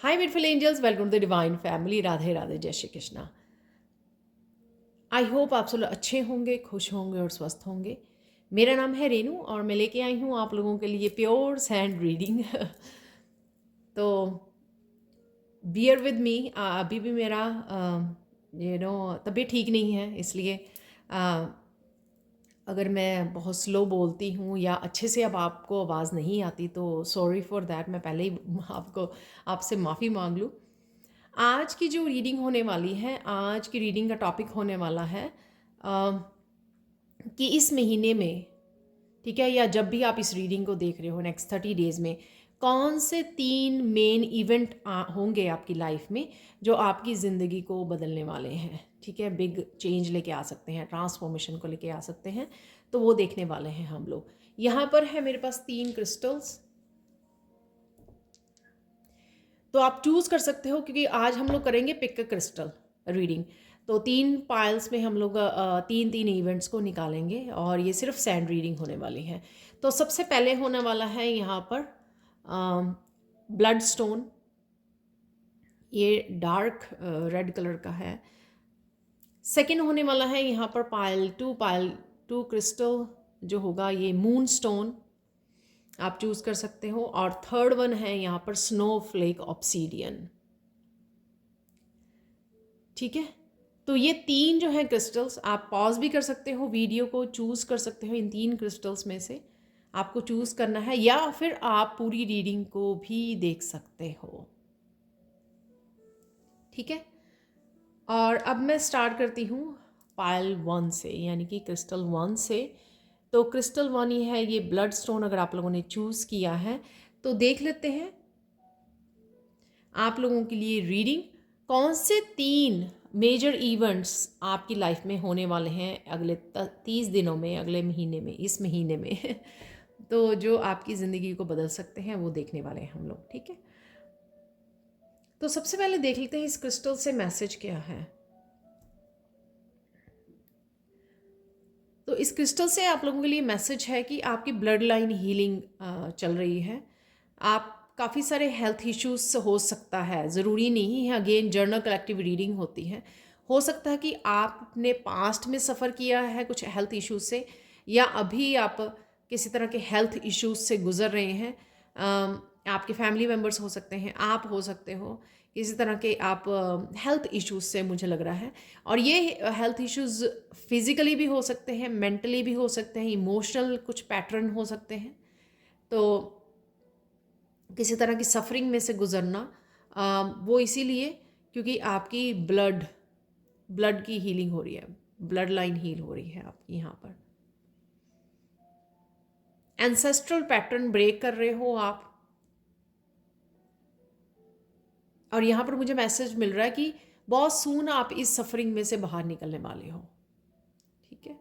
Hi beautiful angels, welcome to the divine family. Radhe Radhe, जय Shri Krishna. I hope आप सब लोग अच्छे होंगे, खुश होंगे और स्वस्थ होंगे। मेरा नाम है रेनू और मैं लेके आई हूँ आप लोगों के लिए प्योर सैंड रीडिंग। तो बियर विद मी। अभी भी मेरा तबीयत ठीक नहीं है, इसलिए अगर मैं बहुत स्लो बोलती हूँ या अच्छे से अब आपको आवाज़ नहीं आती तो सॉरी फॉर दैट। मैं पहले ही आपसे माफ़ी मांग लूँ। आज की जो रीडिंग होने वाली है, आज की रीडिंग का टॉपिक होने वाला है कि इस महीने में, ठीक है, या जब भी आप इस रीडिंग को देख रहे हो नेक्स्ट 30 डेज़ में कौन से 3 मेन इवेंट होंगे आपकी लाइफ में जो आपकी ज़िंदगी को बदलने वाले हैं। ठीक है, बिग चेंज लेके आ सकते हैं, ट्रांसफॉर्मेशन को लेके आ सकते हैं। तो वो देखने वाले हैं हम लोग। यहाँ पर है मेरे पास 3 क्रिस्टल्स, तो आप चूज़ कर सकते हो, क्योंकि आज हम लोग करेंगे पिक क्रिस्टल रीडिंग। तो 3 पाइल्स में हम लोग 3 इवेंट्स को निकालेंगे और ये सिर्फ सैंड रीडिंग होने वाली है। तो सबसे पहले होने वाला है यहाँ पर ब्लड स्टोन। ये डार्क रेड कलर का है। सेकेंड होने वाला है यहाँ पर पाइल 2 क्रिस्टल जो होगा ये मून स्टोन, आप चूज़ कर सकते हो। और थर्ड वन है यहाँ पर स्नो फ्लेक ऑब्सीडियन। ठीक है, तो ये 3 जो है क्रिस्टल्स, आप पॉज भी कर सकते हो वीडियो को, चूज़ कर सकते हो इन 3 क्रिस्टल्स में से आपको चूज़ करना है, या फिर आप पूरी रीडिंग को भी देख सकते हो। ठीक है, और अब मैं स्टार्ट करती हूँ पाइल 1 से, यानी कि क्रिस्टल 1 से। तो क्रिस्टल 1 ही है ये ब्लड स्टोन। अगर आप लोगों ने चूज़ किया है तो देख लेते हैं आप लोगों के लिए रीडिंग कौन से 3 मेजर इवेंट्स आपकी लाइफ में होने वाले हैं अगले 30 दिनों में, अगले महीने में, इस महीने में। तो जो आपकी ज़िंदगी को बदल सकते हैं वो देखने वाले हैं हम लोग। ठीक है, तो सबसे पहले देख लेते हैं इस क्रिस्टल से मैसेज क्या है। तो इस क्रिस्टल से आप लोगों के लिए मैसेज है कि आपकी ब्लड लाइन हीलिंग चल रही है। आप काफ़ी सारे हेल्थ इश्यूज हो सकता है, ज़रूरी नहीं है, अगेन जर्नल कलेक्टिव रीडिंग होती है। हो सकता है कि आपने पास्ट में सफ़र किया है कुछ हेल्थ इश्यूज से, या अभी आप किसी तरह के हेल्थ इश्यूज से गुज़र रहे हैं। आपके फैमिली मेम्बर्स हो सकते हैं, आप हो सकते हो, किसी तरह के आप हेल्थ इश्यूज से मुझे लग रहा है। और ये हेल्थ इश्यूज फिज़िकली भी हो सकते हैं, मेंटली भी हो सकते हैं, इमोशनल कुछ पैटर्न हो सकते हैं। तो किसी तरह की सफरिंग में से गुजरना, वो इसीलिए क्योंकि आपकी ब्लड की हीलिंग हो रही है, ब्लड लाइन हील हो रही है आपकी। यहाँ पर एंसेस्ट्रल पैटर्न ब्रेक कर रहे हो आप। और यहाँ पर मुझे मैसेज मिल रहा है कि बहुत सून आप इस सफरिंग में से बाहर निकलने वाले हो। ठीक है,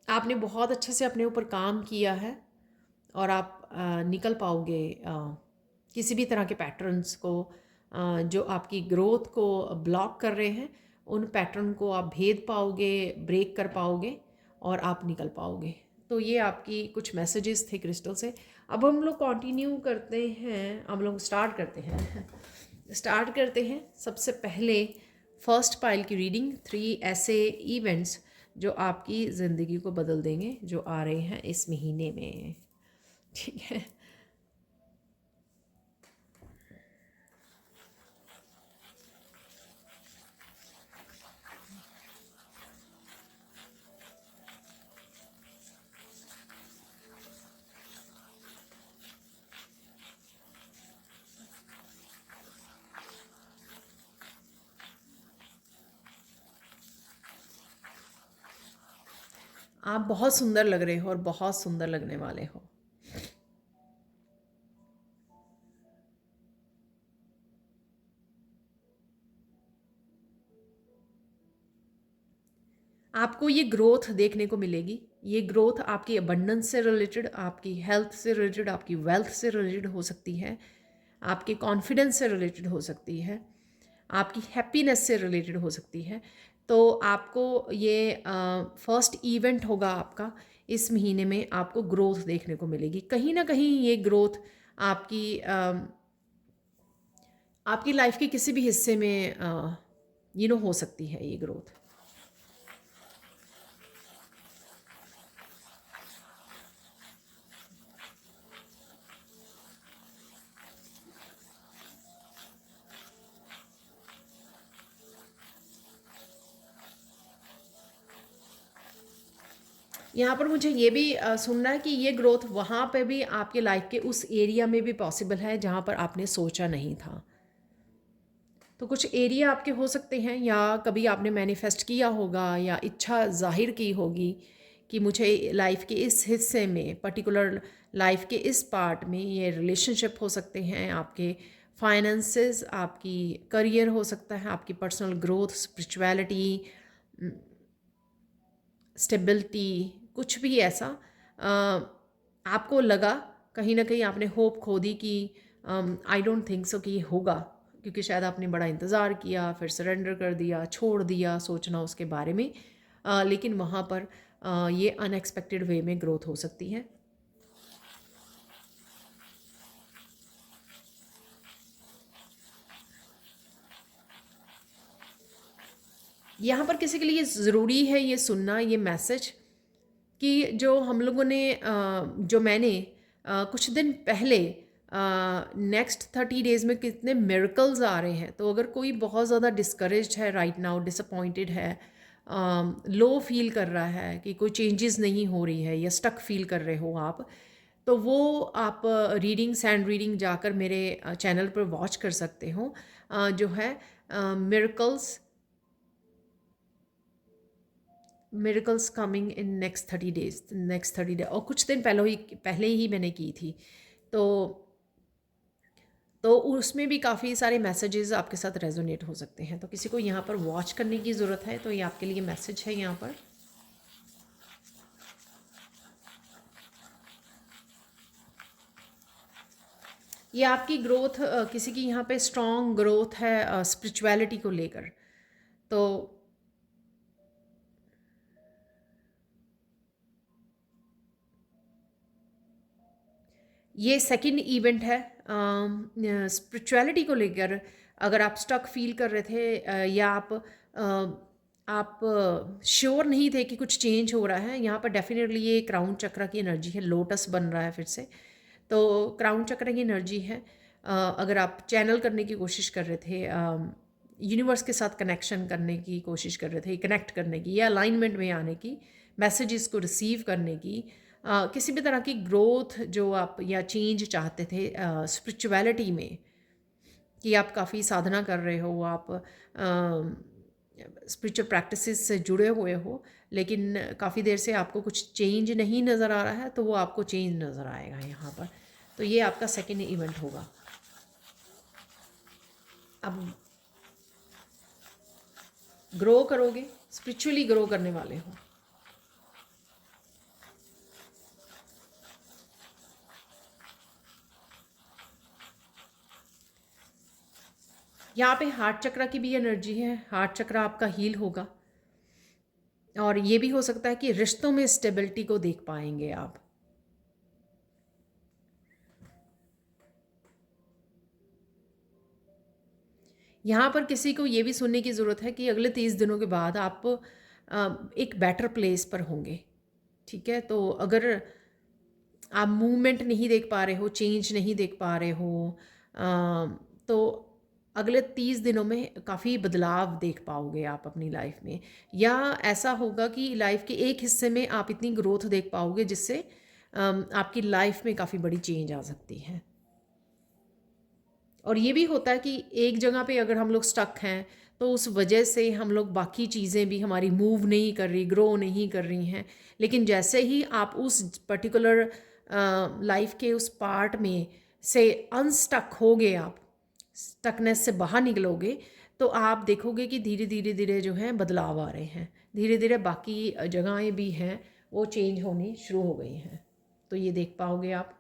आपने बहुत अच्छे से अपने ऊपर काम किया है और आप निकल पाओगे किसी भी तरह के पैटर्न्स को जो आपकी ग्रोथ को ब्लॉक कर रहे हैं। उन पैटर्न को आप भेद पाओगे, ब्रेक कर पाओगे और आप निकल पाओगे। तो ये आपकी कुछ मैसेजेस थे क्रिस्टल से। अब हम लोग कंटिन्यू करते हैं, हम लोग स्टार्ट करते हैं सबसे पहले फर्स्ट पाइल की रीडिंग। 3 ऐसे इवेंट्स जो आपकी ज़िंदगी को बदल देंगे, जो आ रहे हैं इस महीने में। ठीक है, आप बहुत सुंदर लग रहे हो और बहुत सुंदर लगने वाले हो। आपको ये ग्रोथ देखने को मिलेगी। ये ग्रोथ आपकी अबंडेंस से रिलेटेड, आपकी हेल्थ से रिलेटेड, आपकी वेल्थ से रिलेटेड हो सकती है, आपके कॉन्फिडेंस से रिलेटेड हो सकती है, आपकी हैप्पीनेस से रिलेटेड हो सकती है। तो आपको ये फर्स्ट इवेंट होगा आपका इस महीने में, आपको ग्रोथ देखने को मिलेगी। कहीं ना कहीं ये ग्रोथ आपकी आपकी लाइफ के किसी भी हिस्से में हो सकती है ये ग्रोथ। यहाँ पर मुझे ये भी सुनना है कि ये ग्रोथ वहाँ पे भी आपके लाइफ के उस एरिया में भी पॉसिबल है जहाँ पर आपने सोचा नहीं था। तो कुछ एरिया आपके हो सकते हैं, या कभी आपने मैनिफेस्ट किया होगा या इच्छा जाहिर की होगी कि मुझे लाइफ के इस हिस्से में, पर्टिकुलर लाइफ के इस पार्ट में, ये रिलेशनशिप हो सकते हैं, आपके फाइनेंसेस, आपकी करियर हो सकता है, आपकी पर्सनल ग्रोथ, स्पिरिचुअलिटी, स्टेबिलिटी, कुछ भी ऐसा आपको लगा, कहीं ना कहीं आपने होप खो दी कि आई डोंट थिंक सो कि ये होगा, क्योंकि शायद आपने बड़ा इंतज़ार किया, फिर सरेंडर कर दिया, छोड़ दिया सोचना उसके बारे में। लेकिन वहाँ पर ये अनएक्सपेक्टेड वे में ग्रोथ हो सकती है। यहाँ पर किसी के लिए ज़रूरी है ये सुनना, ये मैसेज, कि जो हम लोगों ने जो मैंने कुछ दिन पहले नेक्स्ट 30 डेज़ में कितने मिरेकल्स आ रहे हैं। तो अगर कोई बहुत ज़्यादा डिस्करेज्ड है राइट नाउ, डिसअपॉइंटेड है, लो फील कर रहा है कि कोई चेंजेस नहीं हो रही है, या स्टक फील कर रहे हो आप, तो वो आप रीडिंग, सैंड रीडिंग जाकर मेरे चैनल पर वॉच कर सकते हो, जो है miracles, miracles coming in next 30 days, next 30 day, और कुछ दिन पहले ही मैंने की थी। तो उसमें भी काफ़ी सारे मैसेजेस आपके साथ रेजोनेट हो सकते हैं। तो किसी को यहाँ पर वॉच करने की ज़रूरत है, तो ये आपके लिए मैसेज है यहाँ पर। ये आपकी ग्रोथ, किसी की यहाँ पे स्ट्रॉन्ग ग्रोथ है स्पिरिचुअलिटी को लेकर। तो ये सेकंड इवेंट है स्पिरिचुअलिटी को लेकर। अगर आप स्टक फील कर रहे थे, या आप श्योर नहीं थे कि कुछ चेंज हो रहा है, यहाँ पर डेफिनेटली ये क्राउन चक्र की एनर्जी है, लोटस बन रहा है फिर से। तो क्राउन चक्र की एनर्जी है। अगर आप चैनल करने की कोशिश कर रहे थे, यूनिवर्स के साथ कनेक्शन करने की कोशिश कर रहे थे, कनेक्ट करने की, या अलाइनमेंट में आने की, मैसेजेस को रिसीव करने की, किसी भी तरह की ग्रोथ जो आप या चेंज चाहते थे स्पिरिचुअलिटी में, कि आप काफ़ी साधना कर रहे हो, आप स्पिरिचुअल प्रैक्टिसेस से जुड़े हुए हो, लेकिन काफ़ी देर से आपको कुछ चेंज नहीं नज़र आ रहा है, तो वो आपको चेंज नज़र आएगा यहाँ पर। तो ये आपका सेकेंड इवेंट होगा। अब ग्रो करोगे, स्पिरिचुअली ग्रो करने वाले हो। यहाँ पे हार्ट चक्र की भी एनर्जी है, हार्ट चक्र आपका हील होगा, और ये भी हो सकता है कि रिश्तों में स्टेबिलिटी को देख पाएंगे आप। यहाँ पर किसी को ये भी सुनने की ज़रूरत है कि अगले 30 दिनों के बाद आप एक बेटर प्लेस पर होंगे। ठीक है, तो अगर आप मूवमेंट नहीं देख पा रहे हो, चेंज नहीं देख पा रहे हो, तो अगले 30 दिनों में काफ़ी बदलाव देख पाओगे आप अपनी लाइफ में। या ऐसा होगा कि लाइफ के एक हिस्से में आप इतनी ग्रोथ देख पाओगे जिससे आपकी लाइफ में काफ़ी बड़ी चेंज आ सकती है। और ये भी होता है कि एक जगह पे अगर हम लोग स्टक हैं, तो उस वजह से हम लोग बाकी चीज़ें भी हमारी मूव नहीं कर रही, ग्रो नहीं कर रही हैं। लेकिन जैसे ही आप उस पर्टिकुलर लाइफ के उस पार्ट में से अनस्टक होगे, आप स्टकनेस से बाहर निकलोगे, तो आप देखोगे कि धीरे धीरे धीरे जो है बदलाव आ रहे हैं, धीरे धीरे बाकी जगहें भी हैं वो चेंज होनी शुरू हो गई हैं। तो ये देख पाओगे आप।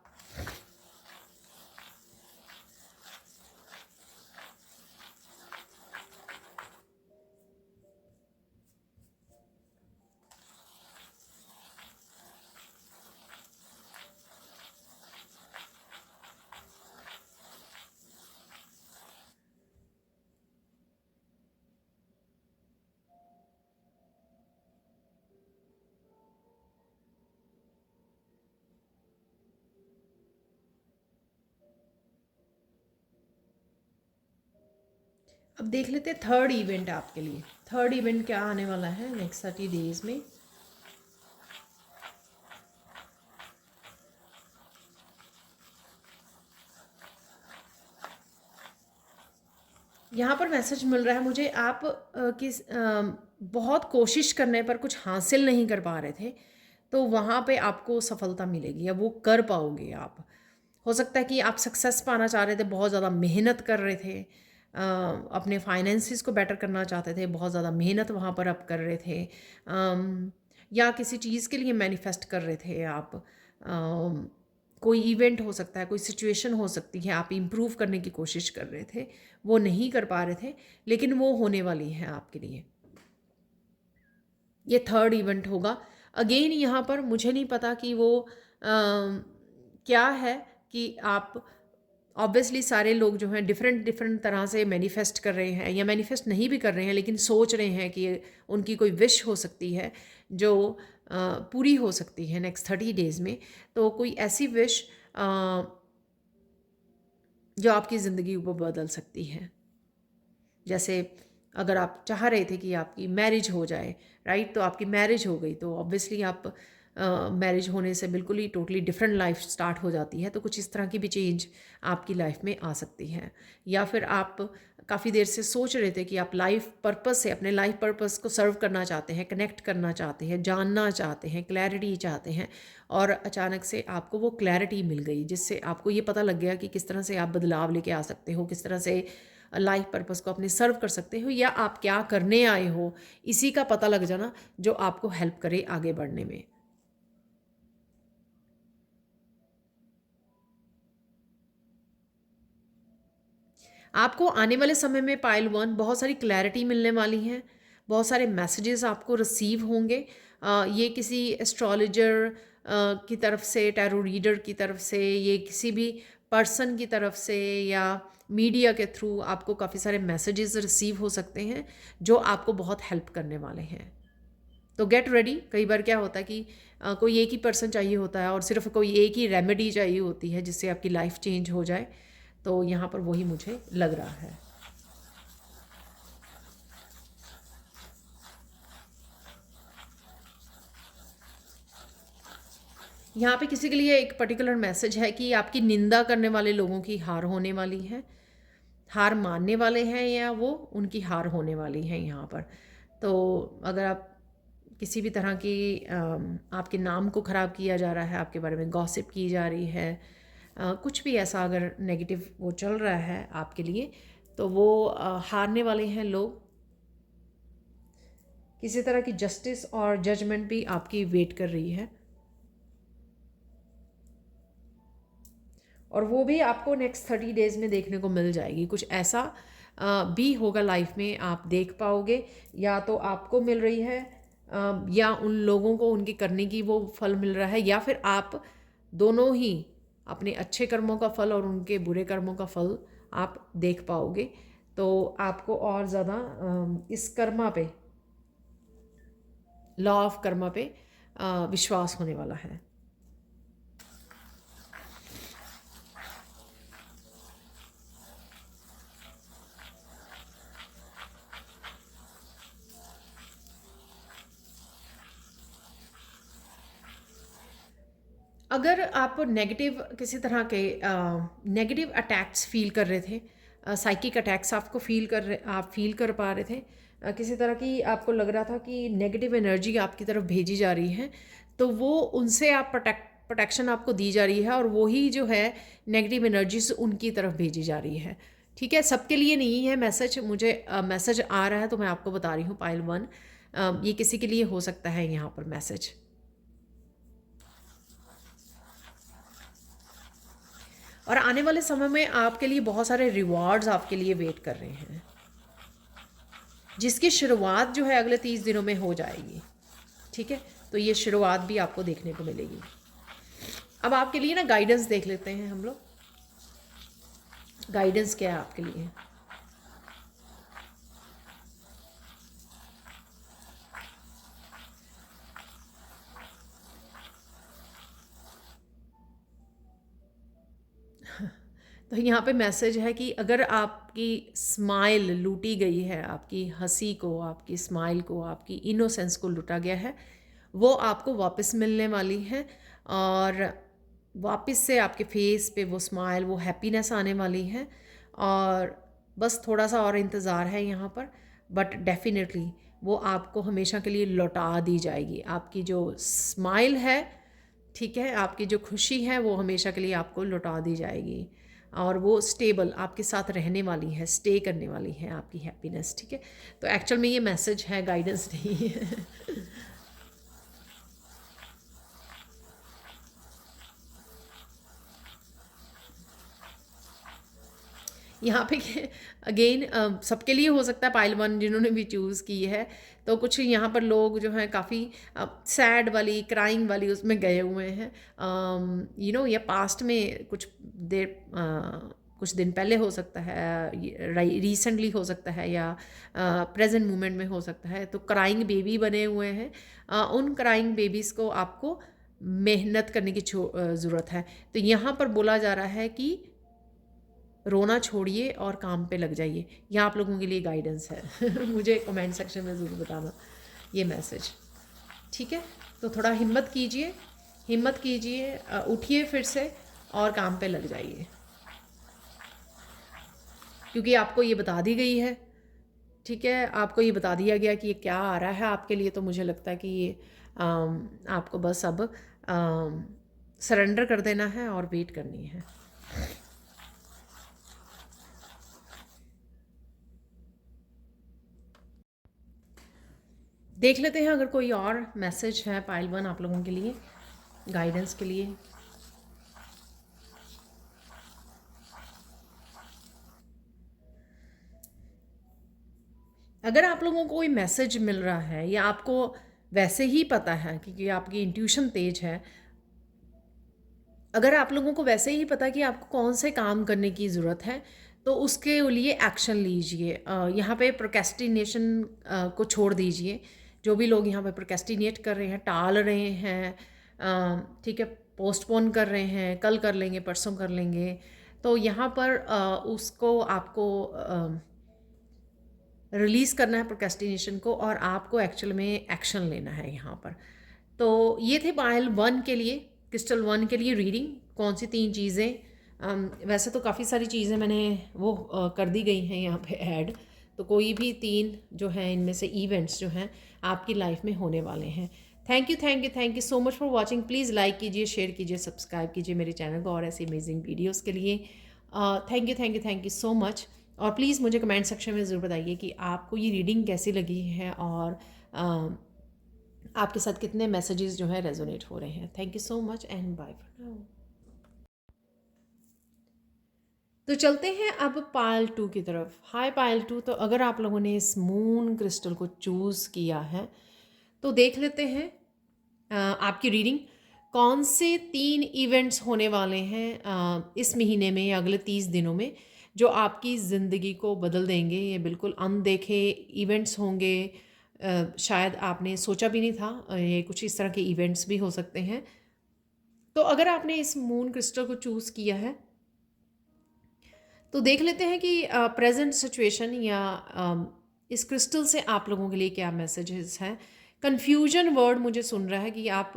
अब देख लेते हैं थर्ड इवेंट आपके लिए। थर्ड इवेंट क्या आने वाला है नेक्स्ट 30 डेज में। यहाँ पर मैसेज मिल रहा है मुझे, आप बहुत कोशिश करने पर कुछ हासिल नहीं कर पा रहे थे, तो वहाँ पे आपको सफलता मिलेगी या वो कर पाओगे आप। हो सकता है कि आप सक्सेस पाना चाह रहे थे, बहुत ज़्यादा मेहनत कर रहे थे, अपने फाइनेंसिस को बेटर करना चाहते थे, बहुत ज़्यादा मेहनत वहाँ पर आप कर रहे थे, या किसी चीज़ के लिए मैनिफेस्ट कर रहे थे आप। कोई इवेंट हो सकता है, कोई सिचुएशन हो सकती है, आप इम्प्रूव करने की कोशिश कर रहे थे, वो नहीं कर पा रहे थे, लेकिन वो होने वाली है आपके लिए। ये थर्ड इवेंट होगा। अगेन यहाँ पर मुझे नहीं पता कि वो क्या है, कि आप ऑब्वियसली सारे लोग जो हैं डिफरेंट डिफरेंट तरह से मैनिफेस्ट कर रहे हैं, या मैनिफेस्ट नहीं भी कर रहे हैं लेकिन सोच रहे हैं कि उनकी कोई विश हो सकती है जो पूरी हो सकती है नेक्स्ट 30 डेज़ में। तो कोई ऐसी विश जो आपकी ज़िंदगी को बदल सकती है। जैसे अगर आप चाह रहे थे कि आपकी मैरिज हो जाए, राइट, तो आपकी मैरिज हो गई, तो ऑब्वियसली आप मैरिज होने से बिल्कुल ही टोटली डिफरेंट लाइफ स्टार्ट हो जाती है। तो कुछ इस तरह की भी चेंज आपकी लाइफ में आ सकती है। या फिर आप काफ़ी देर से सोच रहे थे कि आप लाइफ पर्पस से अपने लाइफ पर्पस को सर्व करना चाहते हैं, कनेक्ट करना चाहते हैं, जानना चाहते हैं, क्लैरिटी चाहते हैं, और अचानक से आपको वो क्लैरिटी मिल गई, जिससे आपको ये पता लग गया कि किस तरह से आप बदलाव लेके आ सकते हो, किस तरह से लाइफ पर्पस को अपने सर्व कर सकते हो, या आप क्या करने आए हो, इसी का पता लग जाना जो आपको हेल्प करे आगे बढ़ने में। आपको आने वाले समय में पाइल 1 बहुत सारी क्लैरिटी मिलने वाली है, बहुत सारे मैसेजेस आपको रिसीव होंगे। ये किसी एस्ट्रोलॉजर की तरफ से, टैरो रीडर की तरफ से, ये किसी भी पर्सन की तरफ से, या मीडिया के थ्रू आपको काफ़ी सारे मैसेजेस रिसीव हो सकते हैं जो आपको बहुत हेल्प करने वाले हैं। तो गेट रेडी। कई बार क्या होता है कि कोई एक ही पर्सन चाहिए होता है, और सिर्फ कोई एक ही रेमेडी चाहिए होती है जिससे आपकी लाइफ चेंज हो जाए। तो यहाँ पर वही मुझे लग रहा है। यहाँ पे किसी के लिए एक पर्टिकुलर मैसेज है कि आपकी निंदा करने वाले लोगों की हार होने वाली है। हार मानने वाले हैं या वो उनकी हार होने वाली है यहाँ पर। तो अगर आप किसी भी तरह की आपके नाम को ख़राब किया जा रहा है, आपके बारे में गॉसिप की जा रही है, कुछ भी ऐसा अगर नेगेटिव वो चल रहा है आपके लिए, तो वो हारने वाले हैं लोग। किसी तरह की जस्टिस और जजमेंट भी आपकी वेट कर रही है, और वो भी आपको नेक्स्ट 30 डेज़ में देखने को मिल जाएगी। कुछ ऐसा भी होगा लाइफ में, आप देख पाओगे, या तो आपको मिल रही है, या उन लोगों को उनके करने की वो फल मिल रहा है, या फिर आप दोनों ही अपने अच्छे कर्मों का फल और उनके बुरे कर्मों का फल आप देख पाओगे। तो आपको और ज़्यादा इस कर्मा पे, लॉ ऑफ कर्मा पे विश्वास होने वाला है। अगर आप नेगेटिव किसी तरह के नेगेटिव अटैक्स फील कर रहे थे, साइकिक अटैक्स आपको आप फील कर पा रहे थे, किसी तरह की आपको लग रहा था कि नेगेटिव एनर्जी आपकी तरफ भेजी जा रही है, तो वो उनसे आप प्रोटेक्शन आपको दी जा रही है, और वही जो है नेगेटिव एनर्जीज उनकी तरफ भेजी जा रही है। ठीक है, सबके लिए नहीं है मैसेज, मुझे मैसेज आ रहा है तो मैं आपको बता रही हूँ। पाइल 1, ये किसी के लिए हो सकता है यहाँ पर मैसेज। और आने वाले समय में आपके लिए बहुत सारे रिवॉर्ड्स आपके लिए वेट कर रहे हैं, जिसकी शुरुआत जो है अगले 30 दिनों में हो जाएगी। ठीक है, तो ये शुरुआत भी आपको देखने को मिलेगी। अब आपके लिए ना गाइडेंस देख लेते हैं हम लोग। गाइडेंस क्या है आपके लिए? तो यहाँ पे मैसेज है कि अगर आप आपकी स्माइल लूटी गई है, आपकी हंसी को, आपकी स्माइल को, आपकी इनोसेंस को लूटा गया है, वो आपको वापस मिलने वाली है। और वापस से आपके फेस पे वो स्माइल, वो हैप्पीनेस आने वाली है। और बस थोड़ा सा और इंतज़ार है यहाँ पर, बट डेफिनेटली वो आपको हमेशा के लिए लौटा दी जाएगी। आपकी जो स्माइल है, ठीक है, आपकी जो खुशी है, वो हमेशा के लिए आपको लौटा दी जाएगी। और वो स्टेबल आपके साथ रहने वाली है, स्टे करने वाली है आपकी हैप्पीनेस, ठीक है। तो एक्चुअल में ये मैसेज है, गाइडेंस नहीं है। यहाँ पे अगेन सबके लिए हो सकता है, पाइल वन जिन्होंने भी चूज़ की है, तो कुछ यहाँ पर लोग जो हैं काफ़ी सैड वाली, क्राइंग वाली उसमें गए हुए हैं। या पास्ट में कुछ दिन पहले हो सकता है, रिसेंटली हो सकता है, या प्रेजेंट मोमेंट में हो सकता है। तो क्राइंग बेबी बने हुए हैं। उन क्राइंग बेबीज़ को आपको मेहनत करने की ज़रूरत है। तो यहाँ पर बोला जा रहा है कि रोना छोड़िए और काम पे लग जाइए। यह आप लोगों के लिए गाइडेंस है। मुझे कमेंट सेक्शन में ज़रूर बताना ये मैसेज, ठीक है। तो थोड़ा हिम्मत कीजिए, हिम्मत कीजिए, उठिए फिर से और काम पे लग जाइए, क्योंकि आपको ये बता दी गई है, ठीक है। आपको ये बता दिया गया कि ये क्या आ रहा है आपके लिए। तो मुझे लगता है कि ये आपको बस अब सरेंडर कर देना है और वेट करनी है। देख लेते हैं अगर कोई और मैसेज है पाइल वन आप लोगों के लिए, गाइडेंस के लिए। अगर आप लोगों को कोई मैसेज मिल रहा है, या आपको वैसे ही पता है क्योंकि आपकी इंट्यूशन तेज है, अगर आप लोगों को वैसे ही पता कि आपको कौन से काम करने की ज़रूरत है, तो उसके लिए एक्शन लीजिए। यहाँ पे प्रोक्रेस्टिनेशन को छोड़ दीजिए। जो भी लोग यहाँ पे प्रोक्रेस्टिनेट कर रहे हैं, टाल रहे हैं, ठीक है, पोस्टपोन कर रहे हैं, कल कर लेंगे, परसों कर लेंगे, तो यहाँ पर उसको आपको रिलीज़ करना है प्रोक्रेस्टिनेशन को, और आपको एक्चुअल में एक्शन लेना है यहाँ पर। तो ये थे पायल वन के लिए, क्रिस्टल वन के लिए रीडिंग। कौन सी 3 चीज़ें, वैसे तो काफ़ी सारी चीज़ें मैंने वो कर दी गई हैं यहाँ पे ऐड। तो कोई भी 3 जो हैं इनमें से इवेंट्स जो हैं आपकी लाइफ में होने वाले हैं। Thank you, thank you, thank you so much for watching. Please like कीजिए, शेयर कीजिए, सब्सक्राइब कीजिए मेरे चैनल को और ऐसी अमेजिंग वीडियोज़ के लिए। Thank you, thank you, thank you so much. और प्लीज़ मुझे कमेंट सेक्शन में ज़रूर बताइए कि आपको ये रीडिंग कैसी लगी है, और आपके साथ कितने मैसेजेस जो है रेजोनेट हो रहे हैं। Thank you so much and bye for now. तो चलते हैं अब पायल 2 की तरफ। हाय पायल 2, तो अगर आप लोगों ने इस मून क्रिस्टल को चूज़ किया है, तो देख लेते हैं आपकी रीडिंग कौन से 3 इवेंट्स होने वाले हैं इस महीने में या अगले 30 दिनों में, जो आपकी ज़िंदगी को बदल देंगे। ये बिल्कुल अनदेखे इवेंट्स होंगे, शायद आपने सोचा भी नहीं था। ये कुछ इस तरह के इवेंट्स भी हो सकते हैं। तो अगर आपने इस मून क्रिस्टल को चूज़ किया है, तो देख लेते हैं कि प्रेजेंट सिचुएशन या इस क्रिस्टल से आप लोगों के लिए क्या मैसेजेस हैं। कन्फ्यूजन वर्ड मुझे सुन रहा है कि आप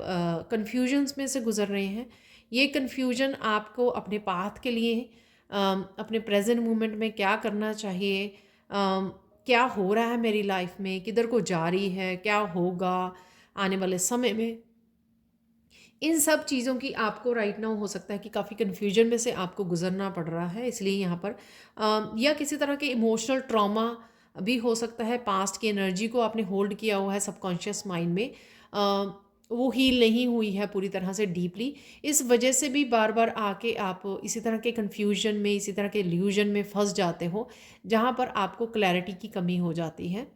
कन्फ्यूजन्स में से गुजर रहे हैं। ये कन्फ्यूजन आपको अपने पाथ के लिए, अपने प्रेजेंट मोमेंट में क्या करना चाहिए, क्या हो रहा है मेरी लाइफ में, किधर को जा रही है, क्या होगा आने वाले समय में, इन सब चीज़ों की आपको राइट नाउ हो सकता है कि काफ़ी कन्फ्यूजन में से आपको गुजरना पड़ रहा है। इसलिए यहाँ पर या किसी तरह के इमोशनल ट्रॉमा भी हो सकता है। पास्ट की एनर्जी को आपने होल्ड किया हुआ है सबकॉन्शियस माइंड में, वो हील नहीं हुई है पूरी तरह से डीपली। इस वजह से भी बार बार आके आप इसी तरह के कन्फ्यूजन में, इसी तरह के इल्यूजन में फंस जाते हो, जहाँ पर आपको क्लैरिटी की कमी हो जाती है।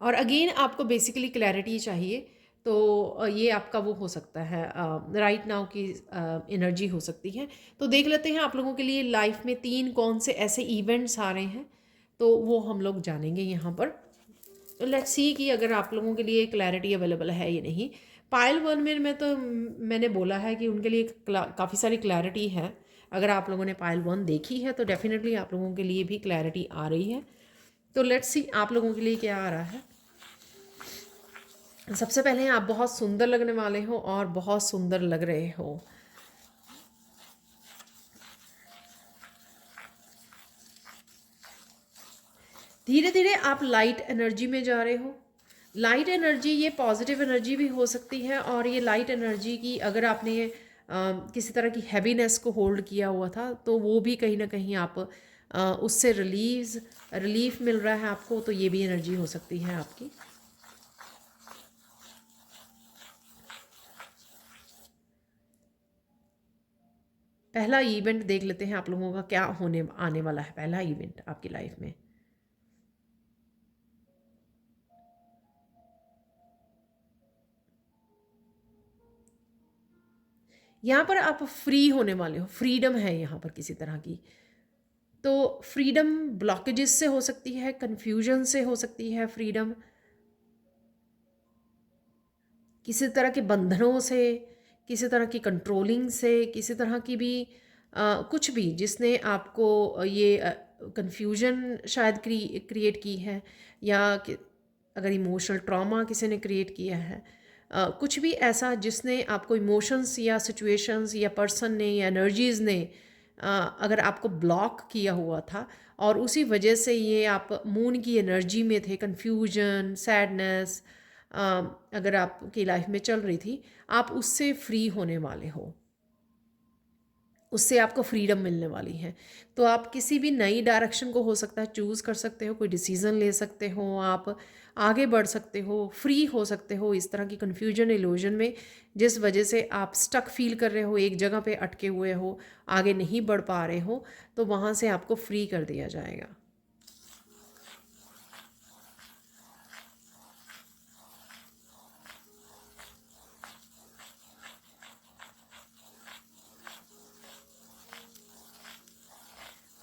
और अगेन आपको बेसिकली क्लैरिटी चाहिए, तो ये आपका वो हो सकता है, राइट नाउ की एनर्जी हो सकती है। तो देख लेते हैं आप लोगों के लिए लाइफ में 3 कौन से ऐसे इवेंट्स आ रहे हैं, तो वो हम लोग जानेंगे यहाँ पर। लेट्स सी कि अगर आप लोगों के लिए क्लैरिटी अवेलेबल है या नहीं। पाइल वन में मैं तो मैंने बोला है कि उनके लिए काफ़ी सारी क्लैरिटी है। अगर आप लोगों ने पाइल वन देखी है तो डेफिनेटली आप लोगों के लिए भी क्लैरिटी आ रही है। तो लेट्स सी आप लोगों के लिए क्या आ रहा है। सबसे पहले आप बहुत सुंदर लगने वाले हो और बहुत सुंदर लग रहे हो। धीरे धीरे आप लाइट एनर्जी में जा रहे हो। लाइट एनर्जी ये पॉजिटिव एनर्जी भी हो सकती है, और ये लाइट एनर्जी की अगर आपने किसी तरह की हैवीनेस को होल्ड किया हुआ था तो वो भी कहीं ना कहीं आप उससे रिलीफ मिल रहा है आपको, तो ये भी एनर्जी हो सकती है आपकी। पहला इवेंट देख लेते हैं आप लोगों का क्या होने आने वाला है, पहला इवेंट आपकी लाइफ में। यहाँ पर आप फ्री होने वाले हो, फ्रीडम है यहाँ पर किसी तरह की। तो फ्रीडम ब्लॉकेजेस से हो सकती है, कन्फ्यूजन से हो सकती है फ्रीडम, किसी तरह के बंधनों से, किसी तरह की कंट्रोलिंग से, किसी तरह की भी कुछ भी जिसने आपको ये कन्फ्यूजन शायद क्रिएट की है, या अगर इमोशनल ट्रॉमा किसी ने क्रिएट किया है, कुछ भी ऐसा जिसने आपको इमोशंस या सिचुएशंस या पर्सन ने या एनर्जीज़ ने अगर आपको ब्लॉक किया हुआ था, और उसी वजह से ये आप मून की एनर्जी में थे, कन्फ्यूजन, सैडनेस अगर आपकी लाइफ में चल रही थी, आप उससे फ्री होने वाले हो, उससे आपको फ्रीडम मिलने वाली है। तो आप किसी भी नई डायरेक्शन को हो सकता है चूज़ कर सकते हो, कोई डिसीज़न ले सकते हो, आप आगे बढ़ सकते हो, फ्री हो सकते हो इस तरह की कन्फ्यूजन इल्यूजन में जिस वजह से आप स्टक फील कर रहे हो, एक जगह पे अटके हुए हो, आगे नहीं बढ़ पा रहे हो, तो वहाँ से आपको फ्री कर दिया जाएगा।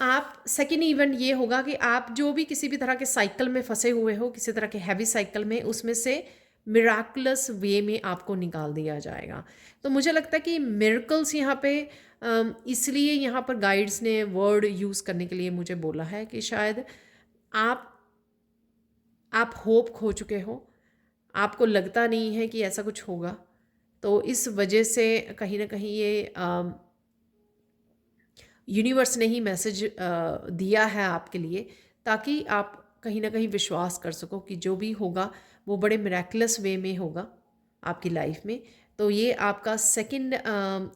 आप सेकेंड इवेंट ये होगा कि आप जो भी किसी भी तरह के साइकिल में फंसे हुए हो, किसी तरह के हैवी साइकिल में, उसमें से मिराकुलस वे में आपको निकाल दिया जाएगा। तो मुझे लगता है कि मिरेकल्स यहाँ पे इसलिए यहाँ पर गाइड्स ने वर्ड यूज़ करने के लिए मुझे बोला है कि शायद आप आप होप खो चुके हो, आपको लगता नहीं है कि ऐसा कुछ होगा, तो इस वजह से कहीं ना कहीं ये यूनिवर्स ने ही मैसेज दिया है आपके लिए, ताकि आप कहीं ना कहीं विश्वास कर सको कि जो भी होगा वो बड़े मिराकुलस वे में होगा आपकी लाइफ में। तो ये आपका सेकंड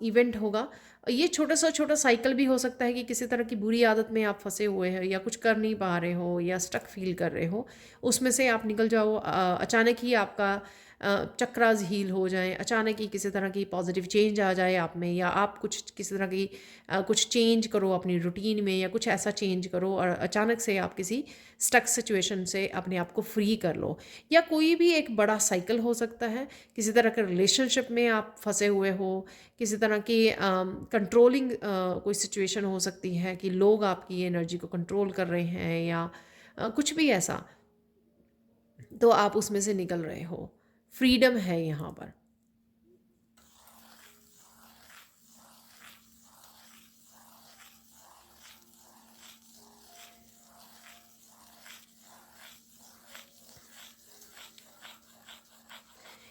इवेंट होगा। ये छोटा साइकिल भी हो सकता है कि किसी तरह की बुरी आदत में आप फंसे हुए हैं, या कुछ कर नहीं पा रहे हो, या स्टक फील कर रहे हो, उसमें से आप निकल जाओ, अचानक ही आपका चक्रास हील हो जाएं, अचानक ही किसी तरह की पॉजिटिव चेंज आ जाए आप में, या आप कुछ किसी तरह की कुछ चेंज करो अपनी रूटीन में, या कुछ ऐसा चेंज करो और अचानक से आप किसी स्टक सिचुएशन से अपने आप को फ्री कर लो। या कोई भी एक बड़ा साइकिल हो सकता है, किसी तरह के रिलेशनशिप में आप फंसे हुए हो, किसी तरह की कंट्रोलिंग कोई सिचुएशन हो सकती है कि लोग आपकी एनर्जी को कंट्रोल कर रहे हैं, या कुछ भी ऐसा, तो आप उसमें से निकल रहे हो। फ्रीडम है यहाँ पर।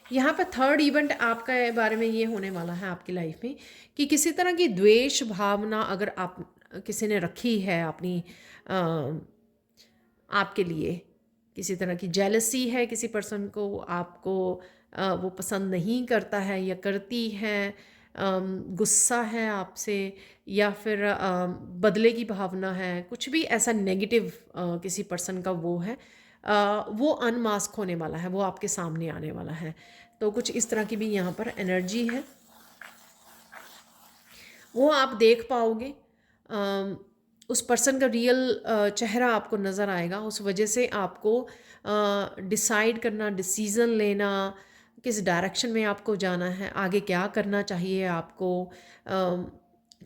यहाँ पर थर्ड इवेंट आपका बारे में ये होने वाला है आपकी लाइफ में कि किसी तरह की द्वेष भावना अगर आप किसी ने रखी है अपनी अ, आपके लिए, किसी तरह की जेलसी है, किसी पर्सन को आपको वो पसंद नहीं करता है या करती है, गुस्सा है आपसे, या फिर बदले की भावना है, कुछ भी ऐसा नेगेटिव किसी पर्सन का वो है, वो अनमास्क होने वाला है, वो आपके सामने आने वाला है। तो कुछ इस तरह की भी यहाँ पर एनर्जी है, वो आप देख पाओगे। उस पर्सन का रियल चेहरा आपको नज़र आएगा, उस वजह से आपको डिसाइड करना, डिसीज़न लेना, किस डायरेक्शन में आपको जाना है, आगे क्या करना चाहिए आपको,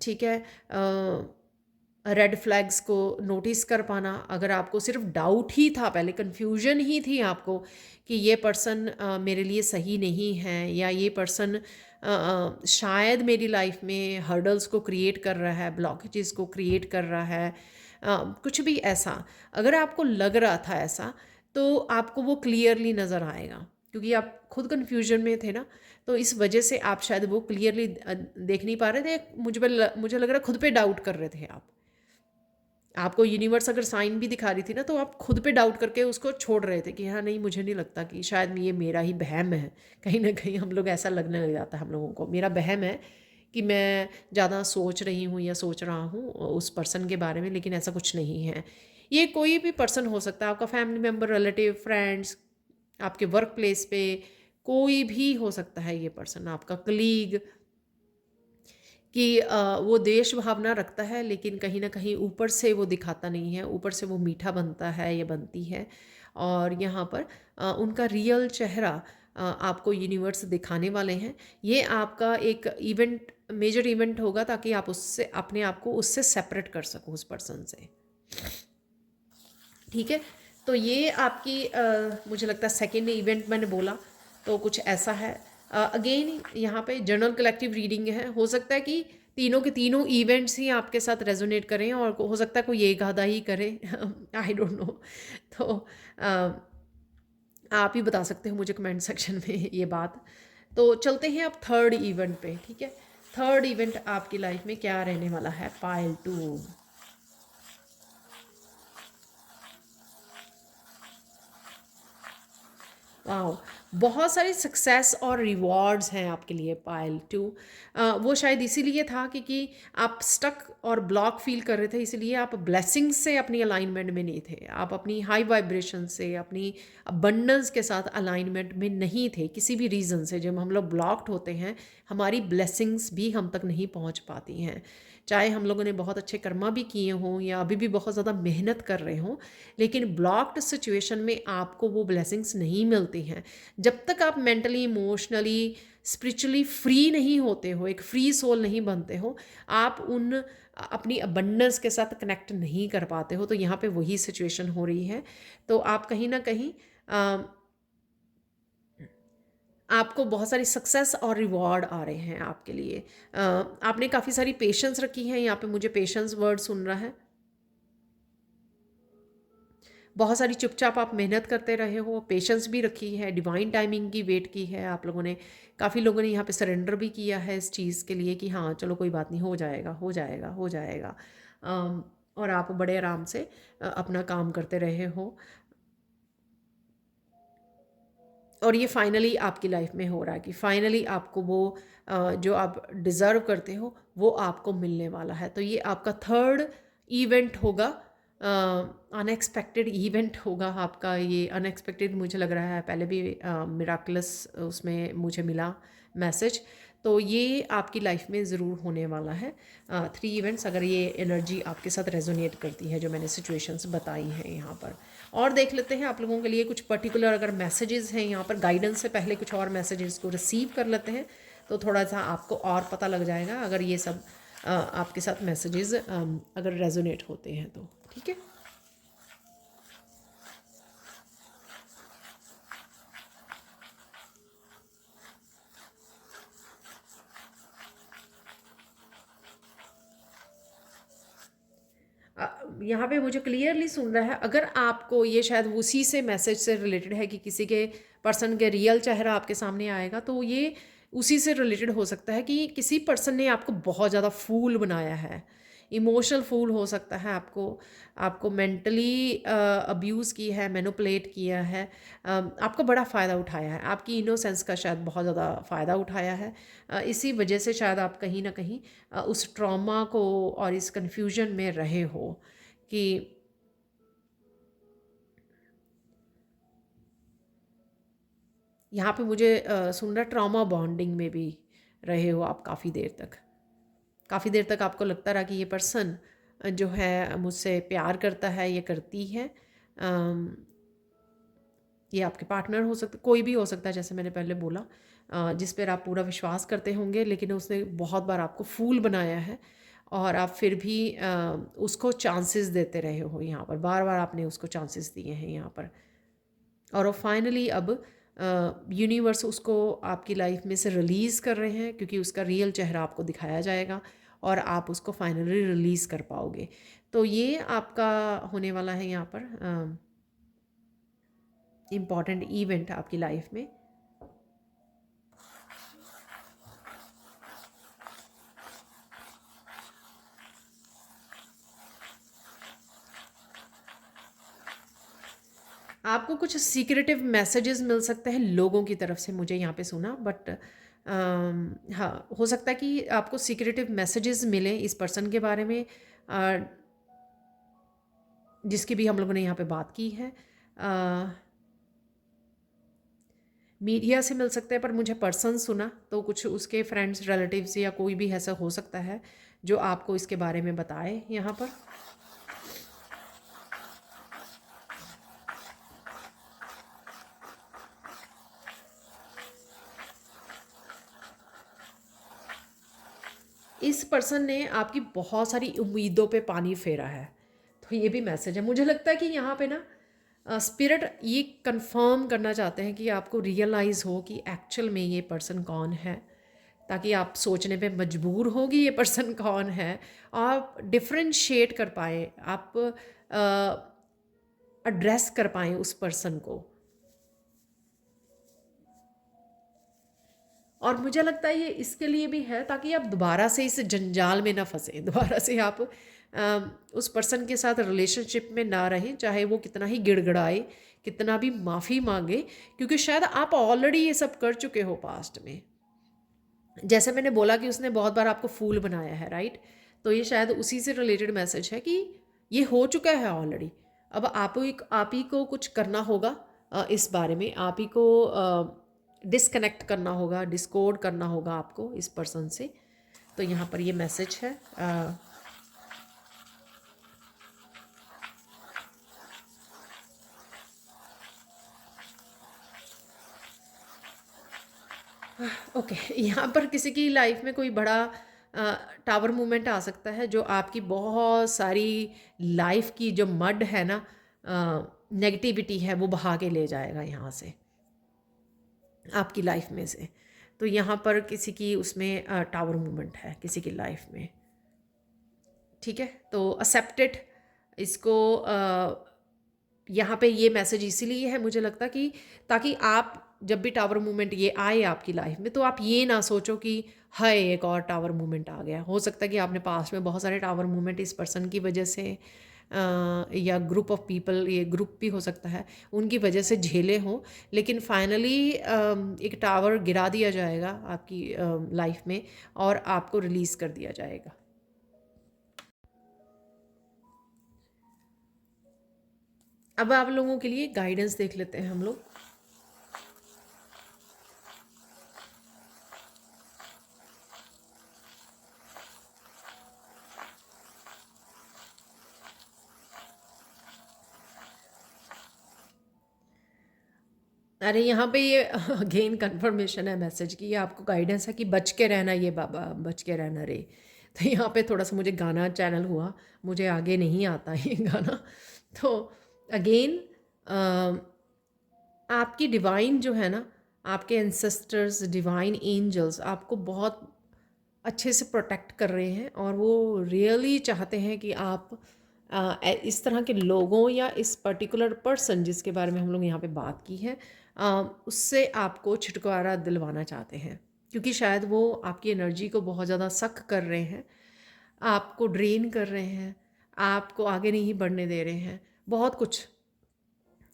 ठीक है। रेड फ्लैग्स को नोटिस कर पाना। अगर आपको सिर्फ डाउट ही था, पहले कन्फ्यूजन ही थी आपको कि ये पर्सन मेरे लिए सही नहीं है, या ये पर्सन शायद मेरी लाइफ में हर्डल्स को क्रिएट कर रहा है, ब्लॉकेजेस को क्रिएट कर रहा है, कुछ भी ऐसा अगर आपको लग रहा था ऐसा, तो आपको वो क्लियरली नज़र आएगा, क्योंकि आप खुद कन्फ्यूजन में थे ना। तो इस वजह से आप शायद वो क्लियरली देख नहीं पा रहे थे। मुझे लग रहा है खुद पे डाउट कर रहे थे आप। आपको यूनिवर्स अगर साइन भी दिखा रही थी ना, तो आप खुद पे डाउट करके उसको छोड़ रहे थे कि हाँ नहीं, मुझे नहीं लगता, कि शायद ये मेरा ही वहम है। कहीं ना कहीं हम लोग ऐसा लगने लग जाता है हम लोगों को, मेरा वहम है कि मैं ज़्यादा सोच रही हूँ या सोच रहा हूँ उस पर्सन के बारे में, लेकिन ऐसा कुछ नहीं है। ये कोई भी पर्सन हो सकता है, आपका फैमिली मेम्बर, रिलेटिव, फ्रेंड्स, आपके वर्क प्लेस पे कोई भी हो सकता है ये पर्सन, आपका कलीग, कि वो देश भावना रखता है, लेकिन कहीं न कहीं ऊपर से वो दिखाता नहीं है, ऊपर से वो मीठा बनता है या बनती है। और यहाँ पर उनका रियल चेहरा आपको यूनिवर्स दिखाने वाले हैं। ये आपका एक इवेंट, मेजर इवेंट होगा, ताकि आप उससे अपने आप को उससे सेपरेट कर सको उस पर्सन से। ठीक है, तो ये आपकी मुझे लगता है सेकेंड इवेंट मैंने बोला, तो कुछ ऐसा है। अगेन यहाँ पे जनरल कलेक्टिव रीडिंग है, हो सकता है कि तीनों के तीनों इवेंट्स ही आपके साथ रेजोनेट करें, और हो सकता है कोई एक आधा ही करे। I don't know. तो आप ही बता सकते हो मुझे कमेंट सेक्शन में ये बात। तो चलते हैं अब थर्ड इवेंट पे। ठीक है, थर्ड इवेंट आपकी लाइफ में क्या रहने वाला है? पाइल 2। वाह, बहुत सारी सक्सेस और रिवॉर्ड्स हैं आपके लिए पाइल 2। वो शायद इसीलिए था क्योंकि आप स्टक और ब्लॉक फील कर रहे थे, इसलिए आप ब्लेसिंग्स से अपनी अलाइनमेंट में नहीं थे, आप अपनी हाई वाइब्रेशन से, अपनी अबंडेंस के साथ अलाइनमेंट में नहीं थे किसी भी रीज़न से। जब हम लोग ब्लॉक्ड होते हैं, हमारी ब्लेसिंग्स भी हम तक नहीं पहुंच पाती हैं, चाहे हम लोगों ने बहुत अच्छे कर्मा भी किए हों या अभी भी बहुत ज़्यादा मेहनत कर रहे हों, लेकिन ब्लॉक्ड सिचुएशन में आपको वो ब्लेसिंग्स नहीं मिलती हैं। जब तक आप मेंटली, इमोशनली, स्पिरिचुअली फ्री नहीं होते हो, एक फ्री सोल नहीं बनते हो, आप उन अपनी अबंडेंस के साथ कनेक्ट नहीं कर पाते हो। तो यहाँ पे वही सिचुएशन हो रही है। तो आप कहीं ना कहीं आपको बहुत सारी सक्सेस और रिवॉर्ड आ रहे हैं आपके लिए। आपने काफ़ी सारी पेशेंस रखी है, यहाँ पे मुझे पेशेंस वर्ड सुन रहा है। बहुत सारी चुपचाप आप मेहनत करते रहे हो, पेशेंस भी रखी है, डिवाइन टाइमिंग की वेट की है आप लोगों ने। काफ़ी लोगों ने यहाँ पे सरेंडर भी किया है इस चीज़ के लिए कि हाँ चलो कोई बात नहीं, हो जाएगा, हो जाएगा, हो जाएगा। और आप बड़े आराम से अपना काम करते रहे हो, और ये फाइनली आपकी लाइफ में हो रहा है कि फाइनली आपको वो जो आप डिज़र्व करते हो वो आपको मिलने वाला है। तो ये आपका थर्ड इवेंट होगा, अनएक्सपेक्टेड इवेंट होगा आपका। ये अनएक्सपेक्टेड मुझे लग रहा है, पहले भी मिराकलस उसमें मुझे मिला मैसेज। तो ये आपकी लाइफ में ज़रूर होने वाला है। 3 इवेंट्स, अगर ये एनर्जी आपके साथ रेजोनेट करती है जो मैंने सिचुएशंस बताई हैं यहाँ पर। और देख लेते हैं आप लोगों के लिए कुछ पर्टिकुलर अगर मैसेजेस हैं यहाँ पर। गाइडेंस से पहले कुछ और मैसेजेस को रिसीव कर लेते हैं, तो थोड़ा सा आपको और पता लग जाएगा अगर ये सब आपके साथ मैसेजेस अगर रेजोनेट होते हैं तो। ठीक है, यहाँ पे मुझे क्लियरली सुन रहा है। अगर आपको ये शायद उसी से मैसेज से रिलेटेड है कि किसी के पर्सन के रियल चेहरा आपके सामने आएगा, तो ये उसी से रिलेटेड हो सकता है कि किसी पर्सन ने आपको बहुत ज़्यादा फूल बनाया है, इमोशनल फूल हो सकता है। आपको आपको मेंटली अब्यूज़ की है, मैनिपुलेट किया है, आपका बड़ा फ़ायदा उठाया है, आपकी इनोसेंस का शायद बहुत ज़्यादा फ़ायदा उठाया है। इसी वजह से शायद आप कहीं ना कहीं उस ट्रॉमा को और इस कन्फ्यूजन में रहे हो कि यहाँ पे मुझे सुन रहा, ट्रॉमा बॉन्डिंग में भी रहे हो आप काफ़ी देर तक। काफ़ी देर तक आपको लगता रहा कि ये पर्सन जो है मुझसे प्यार करता है, ये करती है। ये आपके पार्टनर हो सकते, कोई भी हो सकता है, जैसे मैंने पहले बोला, जिस पर आप पूरा विश्वास करते होंगे, लेकिन उसने बहुत बार आपको फूल बनाया है। और आप फिर भी उसको चांसेस देते रहे हो, यहाँ पर बार बार आपने उसको चांसेस दिए हैं यहाँ पर, और फाइनली अब यूनिवर्स उसको आपकी लाइफ में से रिलीज़ कर रहे हैं, क्योंकि उसका रियल चेहरा आपको दिखाया जाएगा और आप उसको फाइनली रिलीज़ कर पाओगे। तो ये आपका होने वाला है यहाँ पर इम्पॉर्टेंट इवेंट आपकी लाइफ में। आपको कुछ सीक्रेटिव मैसेजेस मिल सकते हैं लोगों की तरफ से, मुझे यहाँ पे सुना, बट हाँ, हो सकता है कि आपको सीक्रेटिव मैसेजेस मिलें इस पर्सन के बारे में जिसकी भी हम लोगों ने यहाँ पे बात की है। मीडिया से मिल सकते हैं, पर मुझे पर्सन सुना, तो कुछ उसके फ्रेंड्स, रिलेटिव्स या कोई भी ऐसा हो सकता है जो आपको इसके बारे में बताए यहाँ पर। इस पर्सन ने आपकी बहुत सारी उम्मीदों पे पानी फेरा है, तो ये भी मैसेज है। मुझे लगता है कि यहाँ पे ना स्पिरिट ये कंफर्म करना चाहते हैं कि आपको रियलाइज़ हो कि एक्चुअल में ये पर्सन कौन है, ताकि आप सोचने पे मजबूर हो कि ये पर्सन कौन है, आप डिफ्रेंशिएट कर पाएँ, आप एड्रेस कर पाएँ उस पर्सन को। और मुझे लगता है ये इसके लिए भी है ताकि आप दोबारा से इस जंजाल में ना फंसे, दोबारा से आप उस पर्सन के साथ रिलेशनशिप में ना रहें, चाहे वो कितना ही गिड़गिड़ाए, कितना भी माफ़ी मांगे, क्योंकि शायद आप ऑलरेडी ये सब कर चुके हो पास्ट में। जैसे मैंने बोला कि उसने बहुत बार आपको फूल बनाया है, राइट? तो ये शायद उसी से रिलेटेड मैसेज है कि ये हो चुका है ऑलरेडी। अब आप ही को कुछ करना होगा इस बारे में, आप ही को डिस्कनेक्ट करना होगा, डिस्कॉर्ड करना होगा आपको इस पर्सन से। तो यहाँ पर ये मैसेज है। ओके यहाँ पर किसी की लाइफ में कोई बड़ा टावर मूवमेंट आ सकता है जो आपकी बहुत सारी लाइफ की जो मड है ना, नेगेटिविटी है, वो बहा के ले जाएगा यहाँ से, आपकी लाइफ में से। तो यहाँ पर किसी की उसमें टावर मूवमेंट है किसी की लाइफ में, ठीक है? तो एक्सेप्टेड इसको यहाँ पे ये मैसेज इसीलिए है, मुझे लगता कि ताकि आप जब भी टावर मूवमेंट ये आए आपकी लाइफ में, तो आप ये ना सोचो कि हाय एक और टावर मूवमेंट आ गया। हो सकता है कि आपने पास्ट में बहुत सारे टावर मूवमेंट इस पर्सन की वजह से या ग्रुप ऑफ पीपल, ये ग्रुप भी हो सकता है, उनकी वजह से झेले हों, लेकिन फाइनली एक टावर गिरा दिया जाएगा आपकी लाइफ में और आपको रिलीज़ कर दिया जाएगा। अब आप लोगों के लिए गाइडेंस देख लेते हैं हम लोग। अरे यहाँ पे ये अगेन कंफर्मेशन है मैसेज की, ये आपको गाइडेंस है कि बच के रहना, ये बाबा बच के रहना रे। तो यहाँ पे थोड़ा सा मुझे गाना चैनल हुआ, मुझे आगे नहीं आता ये गाना। तो अगेन आपकी डिवाइन जो है ना, आपके एंसेस्टर्स, डिवाइन एंजल्स आपको बहुत अच्छे से प्रोटेक्ट कर रहे हैं, और वो रियली चाहते हैं कि आप इस तरह के लोगों या इस पर्टिकुलर पर्सन जिसके बारे में हम लोग यहाँ पे बात की है, उससे आपको छुटकारा दिलवाना चाहते हैं, क्योंकि शायद वो आपकी एनर्जी को बहुत ज़्यादा सक कर रहे हैं, आपको ड्रेन कर रहे हैं, आपको आगे नहीं बढ़ने दे रहे हैं, बहुत कुछ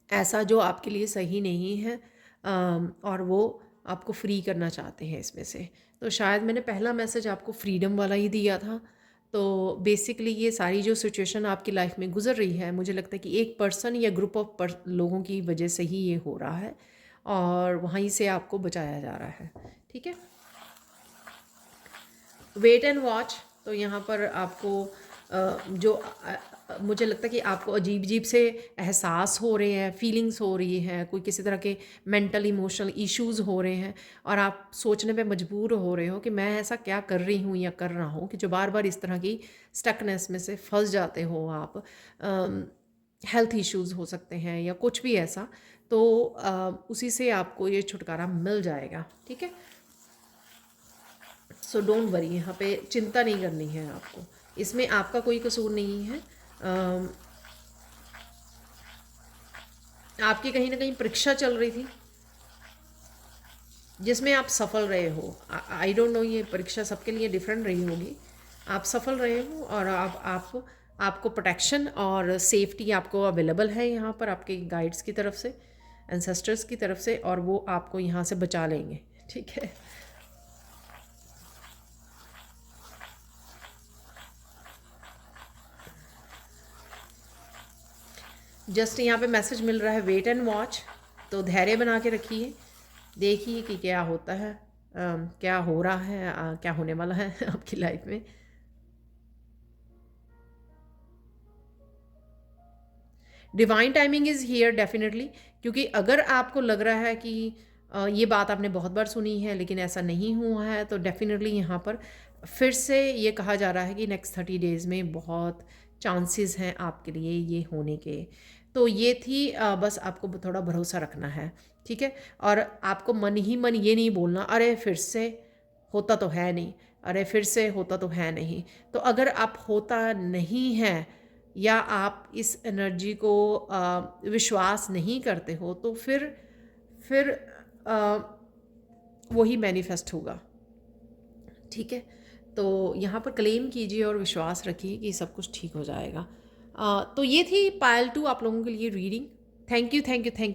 ऐसा जो आपके लिए सही नहीं है, और वो आपको फ्री करना चाहते हैं इसमें से। तो शायद मैंने पहला मैसेज आपको फ्रीडम वाला ही दिया था। तो बेसिकली ये सारी जो सिचुएशन आपकी लाइफ में गुजर रही है, मुझे लगता है कि एक पर्सन या ग्रुप ऑफ लोगों की वजह से ही ये हो रहा है, और वहीं से आपको बचाया जा रहा है, ठीक है? Wait and watch. तो यहाँ पर आपको जो मुझे लगता है कि आपको अजीब अजीब से एहसास हो रहे हैं, फीलिंग्स हो रही हैं, कोई किसी तरह के मेंटल इमोशनल इश्यूज़ हो रहे हैं और आप सोचने पे मजबूर हो रहे हो कि मैं ऐसा क्या कर रही हूँ या कर रहा हूँ, कि जो बार बार इस तरह की स्टकनेस में से फंस जाते हो आप। हेल्थ इश्यूज़ हो सकते हैं या कुछ भी ऐसा, तो उसी से आपको ये छुटकारा मिल जाएगा। ठीक है, सो डोंट वरी, यहाँ पे चिंता नहीं करनी है आपको, इसमें आपका कोई कसूर नहीं है। आपकी कहीं ना कहीं परीक्षा चल रही थी जिसमें आप सफल रहे हो। आई डोंट नो, ये परीक्षा सबके लिए डिफरेंट रही होगी। आप सफल रहे हो और आपको प्रोटेक्शन और सेफ्टी आपको अवेलेबल है यहाँ पर आपके गाइड्स की तरफ से, एंसेस्टर्स की तरफ से, और वो आपको यहाँ से बचा लेंगे। ठीक है, जस्ट यहाँ पे मैसेज मिल रहा है वेट एंड वॉच, तो धैर्य बना के रखिए, देखिए कि क्या होता है, क्या हो रहा है, क्या होने वाला है आपकी लाइफ में। Divine timing is here definitely, क्योंकि अगर आपको लग रहा है कि ये बात आपने बहुत बार सुनी है लेकिन ऐसा नहीं हुआ है, तो डेफिनेटली यहाँ पर फिर से ये कहा जा रहा है कि नेक्स्ट 30 डेज़ में बहुत चांसेस हैं आपके लिए ये होने के। तो ये थी, बस आपको थोड़ा भरोसा रखना है। ठीक है, और आपको मन ही मन ये नहीं बोलना अरे फिर से होता तो है नहीं, अरे फिर से होता तो है नहीं। तो अगर आप होता नहीं है या आप इस एनर्जी को विश्वास नहीं करते हो, तो फिर वही मैनिफेस्ट होगा। ठीक है, तो यहाँ पर क्लेम कीजिए और विश्वास रखिए कि सब कुछ ठीक हो जाएगा। तो ये थी पायल 2 आप लोगों के लिए reading. Thank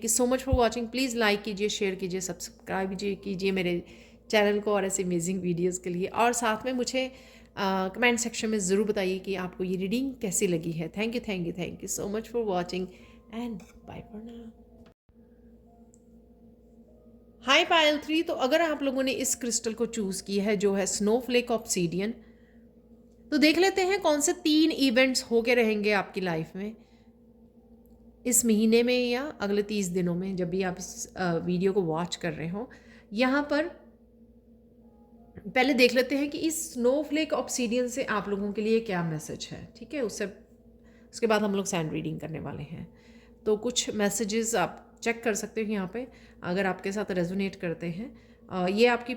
you so much for watching. Please like कीजिए, शेयर कीजिए, सब्सक्राइब कीजिए मेरे चैनल को और ऐसे अमेजिंग वीडियोज़ के लिए, और साथ में मुझे कमेंट सेक्शन में ज़रूर बताइए कि आपको ये रीडिंग कैसी लगी है। Thank you so much for watching and bye for now. Hi Payal 3, तो अगर आप लोगों ने इस क्रिस्टल को चूज़ किया है जो है स्नोफ्लेक ऑब्सीडियन, तो देख लेते हैं कौन से 3 इवेंट्स होके रहेंगे आपकी लाइफ में इस महीने में या अगले 30 दिनों में, जब भी आप इस वीडियो को वॉच कर रहे हो। यहाँ पर पहले देख लेते हैं कि इस स्नोफ्लेक ऑब्सीडियन से आप लोगों के लिए क्या मैसेज है। ठीक है, उसके बाद हम लोग सैंड रीडिंग करने वाले हैं। तो कुछ मैसेजेस आप चेक कर सकते हो यहाँ पे, अगर आपके साथ रेजोनेट करते हैं। ये आपकी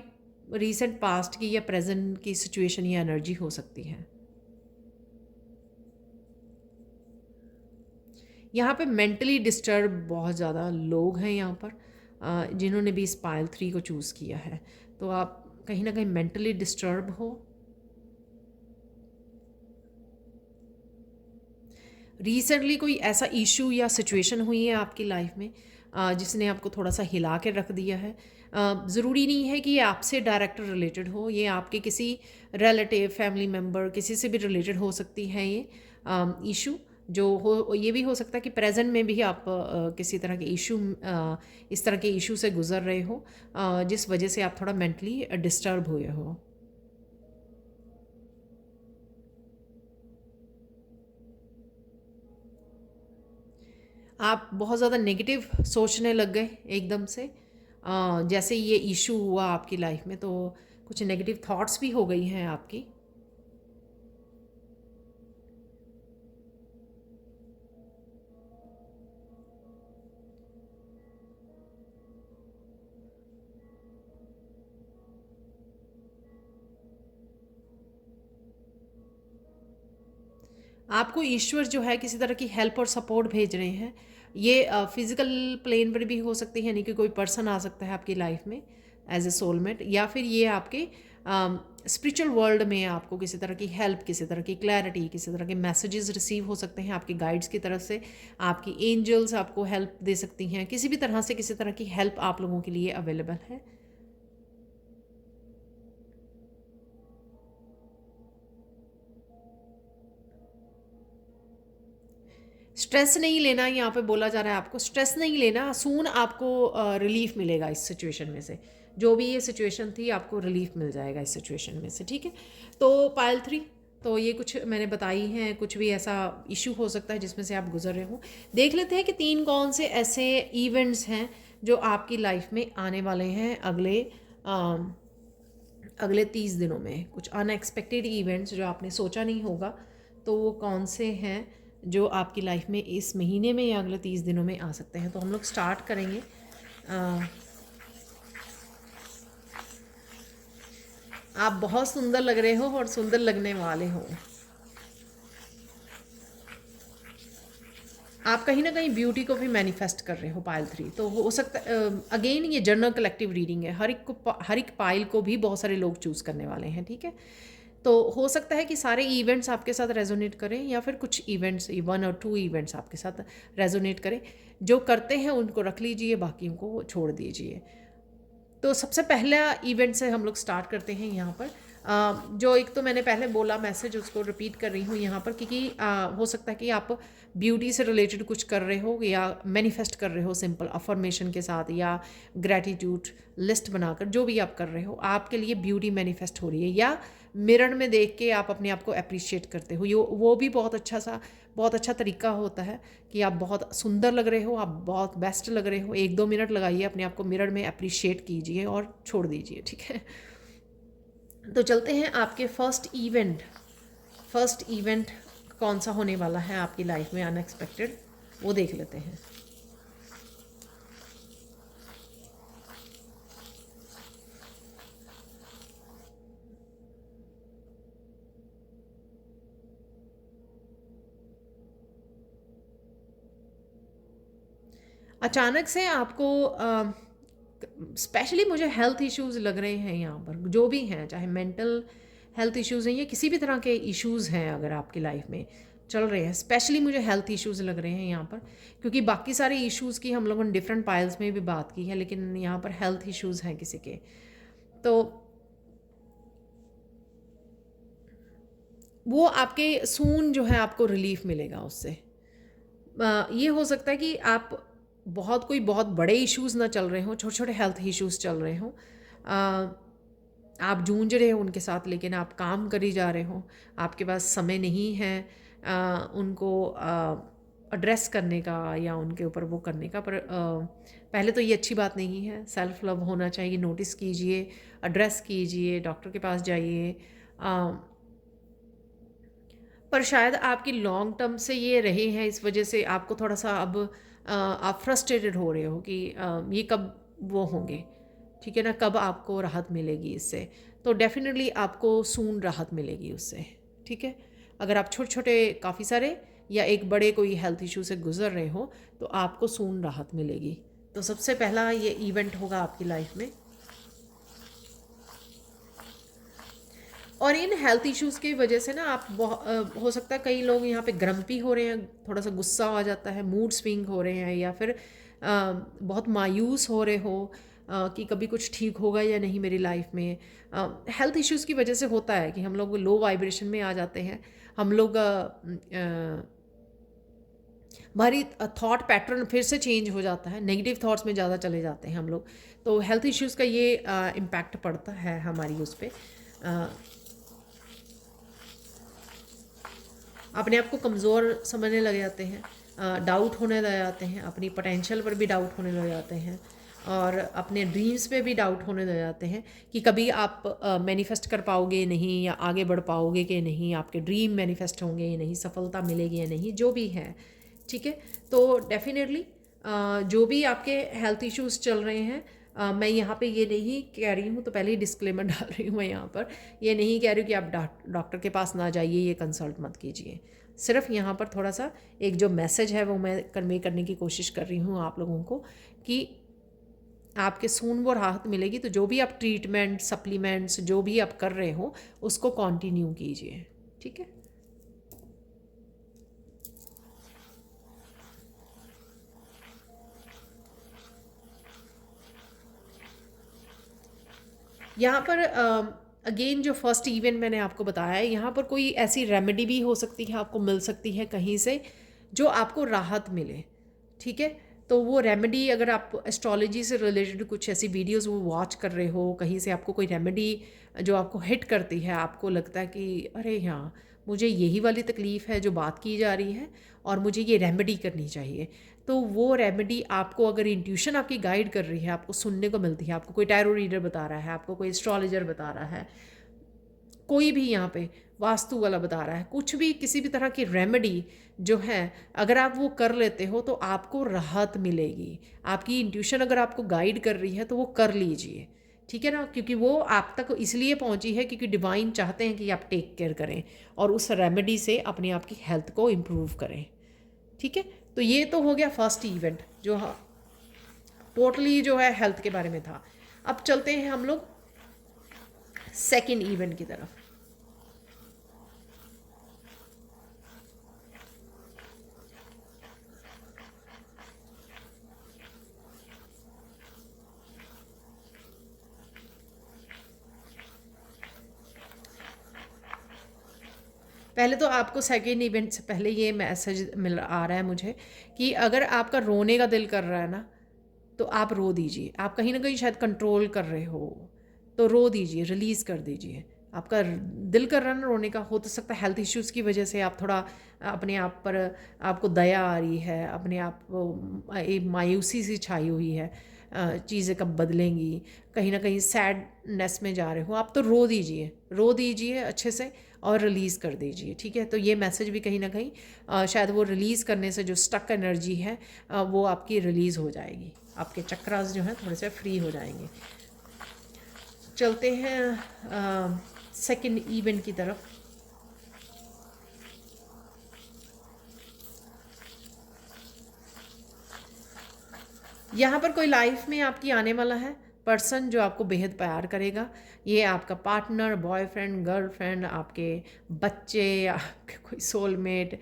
रीसेंट पास्ट की या प्रेजेंट की सिचुएशन या एनर्जी हो सकती है। यहाँ पे मेंटली डिस्टर्ब बहुत ज़्यादा लोग हैं यहाँ पर, जिन्होंने भी पायल 3 को चूज़ किया है। तो आप कहीं ना कहीं मेंटली डिस्टर्ब हो, रिसेंटली कोई ऐसा इशू या सिचुएशन हुई है आपकी लाइफ में जिसने आपको थोड़ा सा हिला के रख दिया है। ज़रूरी नहीं है कि ये आपसे डायरेक्ट रिलेटेड हो, ये आपके किसी रिलेटिव, फैमिली मेम्बर, किसी से भी रिलेटेड हो सकती है ये इशू। जो हो ये भी हो सकता है कि प्रेजेंट में भी आप किसी तरह के इस तरह के इशू से गुजर रहे हो, जिस वजह से आप थोड़ा मेंटली डिस्टर्ब हुए हो। आप बहुत ज़्यादा नेगेटिव सोचने लग गए एकदम से, जैसे ये इशू हुआ आपकी लाइफ में, तो कुछ नेगेटिव थॉट्स भी हो गई हैं आपकी। आपको ईश्वर जो है किसी तरह की हेल्प और सपोर्ट भेज रहे हैं। ये फिजिकल प्लेन पर भी हो सकती है, यानी कि कोई पर्सन आ सकता है आपकी लाइफ में एज ए सोलमेट, या फिर ये आपके स्पिरिचुअल वर्ल्ड में आपको किसी तरह की हेल्प, किसी तरह की क्लैरिटी, किसी तरह के मैसेजेस रिसीव हो सकते हैं आपके गाइड्स की तरफ से। आपकी एंजल्स आपको हेल्प दे सकती हैं, किसी भी तरह से किसी तरह की हेल्प आप लोगों के लिए अवेलेबल है। स्ट्रेस नहीं लेना, यहाँ पे बोला जा रहा है आपको स्ट्रेस नहीं लेना, सून आपको रिलीफ मिलेगा इस सिचुएशन में से। जो भी ये सिचुएशन थी, आपको रिलीफ मिल जाएगा इस सिचुएशन में से। ठीक है, तो पायल 3 तो ये कुछ मैंने बताई हैं, कुछ भी ऐसा इशू हो सकता है जिसमें से आप गुजर रहे हो। देख लेते हैं कि 3 कौन से ऐसे इवेंट्स हैं जो आपकी लाइफ में आने वाले हैं अगले 30 दिनों में। कुछ अनएक्सपेक्टेड इवेंट्स जो आपने सोचा नहीं होगा, तो वो कौन से हैं जो आपकी लाइफ में इस महीने में या अगले 30 दिनों में आ सकते हैं। तो हम लोग स्टार्ट करेंगे। आप बहुत सुंदर लग रहे हो और सुंदर लगने वाले हो। आप कहीं ना कहीं ब्यूटी को भी मैनिफेस्ट कर रहे हो, पाइल 3। तो हो सकता है अगेन ये जनरल कलेक्टिव रीडिंग है, हर एक पाइल को भी बहुत सारे लोग चूज़ करने वाले हैं, ठीक है। तो हो सकता है कि सारे इवेंट्स आपके साथ रेजोनेट करें, या फिर कुछ इवेंट्स, 1 और 2 इवेंट्स आपके साथ रेजोनेट करें। जो करते हैं उनको रख लीजिए, बाकियों को छोड़ दीजिए। तो सबसे पहला इवेंट से हम लोग स्टार्ट करते हैं यहाँ पर। जो एक तो मैंने पहले बोला मैसेज, उसको रिपीट कर रही हूँ यहाँ पर, क्योंकि हो सकता है कि आप ब्यूटी से रिलेटेड कुछ कर रहे हो या मैनिफेस्ट कर रहे हो सिंपल अफर्मेशन के साथ, या ग्रैटिट्यूड लिस्ट बनाकर, जो भी आप कर रहे हो आपके लिए ब्यूटी मैनिफेस्ट हो रही है, या मिरर में देख के आप अपने आप को अप्रिशिएट करते हो। वो भी बहुत अच्छा तरीका होता है कि आप बहुत सुंदर लग रहे हो, आप बहुत बेस्ट लग रहे हो। 1-2 मिनट लगाइए, अपने आप को मिरर में अप्रिशिएट कीजिए और छोड़ दीजिए, ठीक है। तो चलते हैं आपके फर्स्ट इवेंट कौन सा होने वाला है आपकी लाइफ में अनएक्सपेक्टेड, वो देख लेते हैं। अचानक से आपको स्पेशली मुझे हेल्थ इश्यूज़ लग रहे हैं यहाँ पर, जो भी हैं, चाहे मेंटल हेल्थ इश्यूज़ हैं या किसी भी तरह के इश्यूज़ हैं अगर आपकी लाइफ में चल रहे हैं, स्पेशली मुझे हेल्थ इश्यूज़ लग रहे हैं यहाँ पर। क्योंकि बाकी सारे इश्यूज़ की हम लोगों ने डिफरेंट पाइल्स में भी बात की है, लेकिन यहाँ पर हेल्थ इश्यूज़ हैं किसी के। तो वो आपके सून जो है आपको रिलीफ मिलेगा उससे। ये हो सकता है कि आप बहुत बड़े इश्यूज़ ना चल रहे हों, छोटे छोटे हेल्थ इश्यूज़ चल रहे हों, आप जूझ रहे हो उनके साथ, लेकिन आप काम करी जा रहे हो, आपके पास समय नहीं है उनको एड्रेस करने का या उनके ऊपर वो करने का। पर पहले तो ये अच्छी बात नहीं है, सेल्फ लव होना चाहिए। नोटिस कीजिए, एड्रेस कीजिए, डॉक्टर के पास जाइए। पर शायद आपकी लॉन्ग टर्म से ये रहे हैं, इस वजह से आपको थोड़ा सा अब आप फ्रस्ट्रेटेड हो रहे हो कि ये कब वो होंगे, ठीक है ना, कब आपको राहत मिलेगी इससे। तो डेफिनेटली आपको सून राहत मिलेगी उससे, ठीक है। अगर आप छोटे छोटे काफ़ी सारे या एक बड़े कोई हेल्थ इशू से गुजर रहे हो, तो आपको सून राहत मिलेगी। तो सबसे पहला ये इवेंट होगा आपकी लाइफ में। और इन हेल्थ इश्यूज़ की वजह से ना आप हो सकता है कई लोग यहाँ पे ग्रम्पी हो रहे हैं, थोड़ा सा गुस्सा आ जाता है, मूड स्विंग हो रहे हैं, या फिर बहुत मायूस हो रहे हो कि कभी कुछ ठीक होगा या नहीं मेरी लाइफ में। हेल्थ इश्यूज़ की वजह से होता है कि हम लोग लो वाइब्रेशन में आ जाते हैं, हम लोग हमारी थॉट पैटर्न फिर से चेंज हो जाता है, नेगेटिव थॉट्स में ज़्यादा चले जाते हैं हम लोग। तो हेल्थ इश्यूज़ का ये इम्पैक्ट पड़ता है हमारी उस पर। अपने आप को कमज़ोर समझने लग जाते हैं, डाउट होने लग जाते हैं, अपनी पोटेंशियल पर भी डाउट होने लग जाते हैं, और अपने ड्रीम्स पे भी डाउट होने लग जाते हैं कि कभी आप मैनिफेस्ट कर पाओगे नहीं, या आगे बढ़ पाओगे कि नहीं, आपके ड्रीम मैनिफेस्ट होंगे या नहीं, सफलता मिलेगी या नहीं, जो भी है, ठीक है। तो डेफिनेटली जो भी आपके हेल्थ इश्यूज़ चल रहे हैं, मैं यहाँ पे ये नहीं कह रही हूँ, तो पहले ही डिस्क्लेमर डाल रही हूँ मैं यहाँ पर, ये नहीं कह रही हूँ कि आप डॉक्टर के पास ना जाइए, ये कंसल्ट मत कीजिए। सिर्फ यहाँ पर थोड़ा सा एक जो मैसेज है वो मैं कन्वे करने की कोशिश कर रही हूँ आप लोगों को, कि आपके सून वो राहत मिलेगी। तो जो भी आप ट्रीटमेंट, सप्लीमेंट्स जो भी आप कर रहे हो, उसको कंटिन्यू कीजिए, ठीक है। यहाँ पर अगेन जो फर्स्ट इवेंट मैंने आपको बताया है, यहाँ पर कोई ऐसी रेमेडी भी हो सकती है, आपको मिल सकती है कहीं से, जो आपको राहत मिले, ठीक है। तो वो रेमेडी, अगर आप एस्ट्रोलॉजी से रिलेटेड कुछ ऐसी वीडियोस वो वॉच कर रहे हो, कहीं से आपको कोई रेमेडी जो आपको हिट करती है, आपको लगता है कि अरे हाँ, मुझे यही वाली तकलीफ़ है जो बात की जा रही है और मुझे ये रेमेडी करनी चाहिए, तो वो रेमेडी आपको, अगर इंट्यूशन आपकी गाइड कर रही है, आपको सुनने को मिलती है, आपको कोई टैरो रीडर बता रहा है, आपको कोई एस्ट्रोलॉजर बता रहा है, कोई भी यहाँ पे वास्तु वाला बता रहा है, कुछ भी किसी भी तरह की रेमेडी जो है, अगर आप वो कर लेते हो तो आपको राहत मिलेगी। आपकी इंट्यूशन अगर आपको गाइड कर रही है तो वो कर लीजिए, ठीक है ना, क्योंकि वो आप तक इसलिए पहुंची है क्योंकि डिवाइन चाहते हैं कि आप टेक केयर करें और उस रेमेडी से अपने आप की हेल्थ को इम्प्रूव करें, ठीक है। तो ये तो हो गया फर्स्ट इवेंट जो टोटली जो है हेल्थ के बारे में था। अब चलते हैं हम लोग सेकेंड इवेंट की तरफ। पहले तो आपको सेकेंड इवेंट से पहले ये मैसेज मिल आ रहा है मुझे कि अगर आपका रोने का दिल कर रहा है ना, तो आप रो दीजिए। आप कहीं ना कहीं शायद कंट्रोल कर रहे हो, तो रो दीजिए, रिलीज़ कर दीजिए। आपका दिल कर रहा है ना रोने का, हो तो सकता है हेल्थ इश्यूज़ की वजह से आप थोड़ा अपने आप पर, आपको दया आ रही है, अपने आप एक मायूसी सी छाई हुई है, चीज़ें कब बदलेंगी, कहीं ना कहीं सैडनेस में जा रहे हो आप, तो रो दीजिए अच्छे से और रिलीज़ कर दीजिए, ठीक है। तो ये मैसेज भी कहीं ना कहीं शायद वो रिलीज़ करने से जो स्टक एनर्जी है वो आपकी रिलीज़ हो जाएगी, आपके चक्रास जो हैं थोड़े से फ्री हो जाएंगे। चलते हैं सेकंड इवेंट की तरफ। यहाँ पर कोई लाइफ में आपकी आने वाला है पर्सन जो आपको बेहद प्यार करेगा। ये आपका पार्टनर, बॉयफ्रेंड, गर्लफ्रेंड, आपके बच्चे, आपके कोई सोलमेट,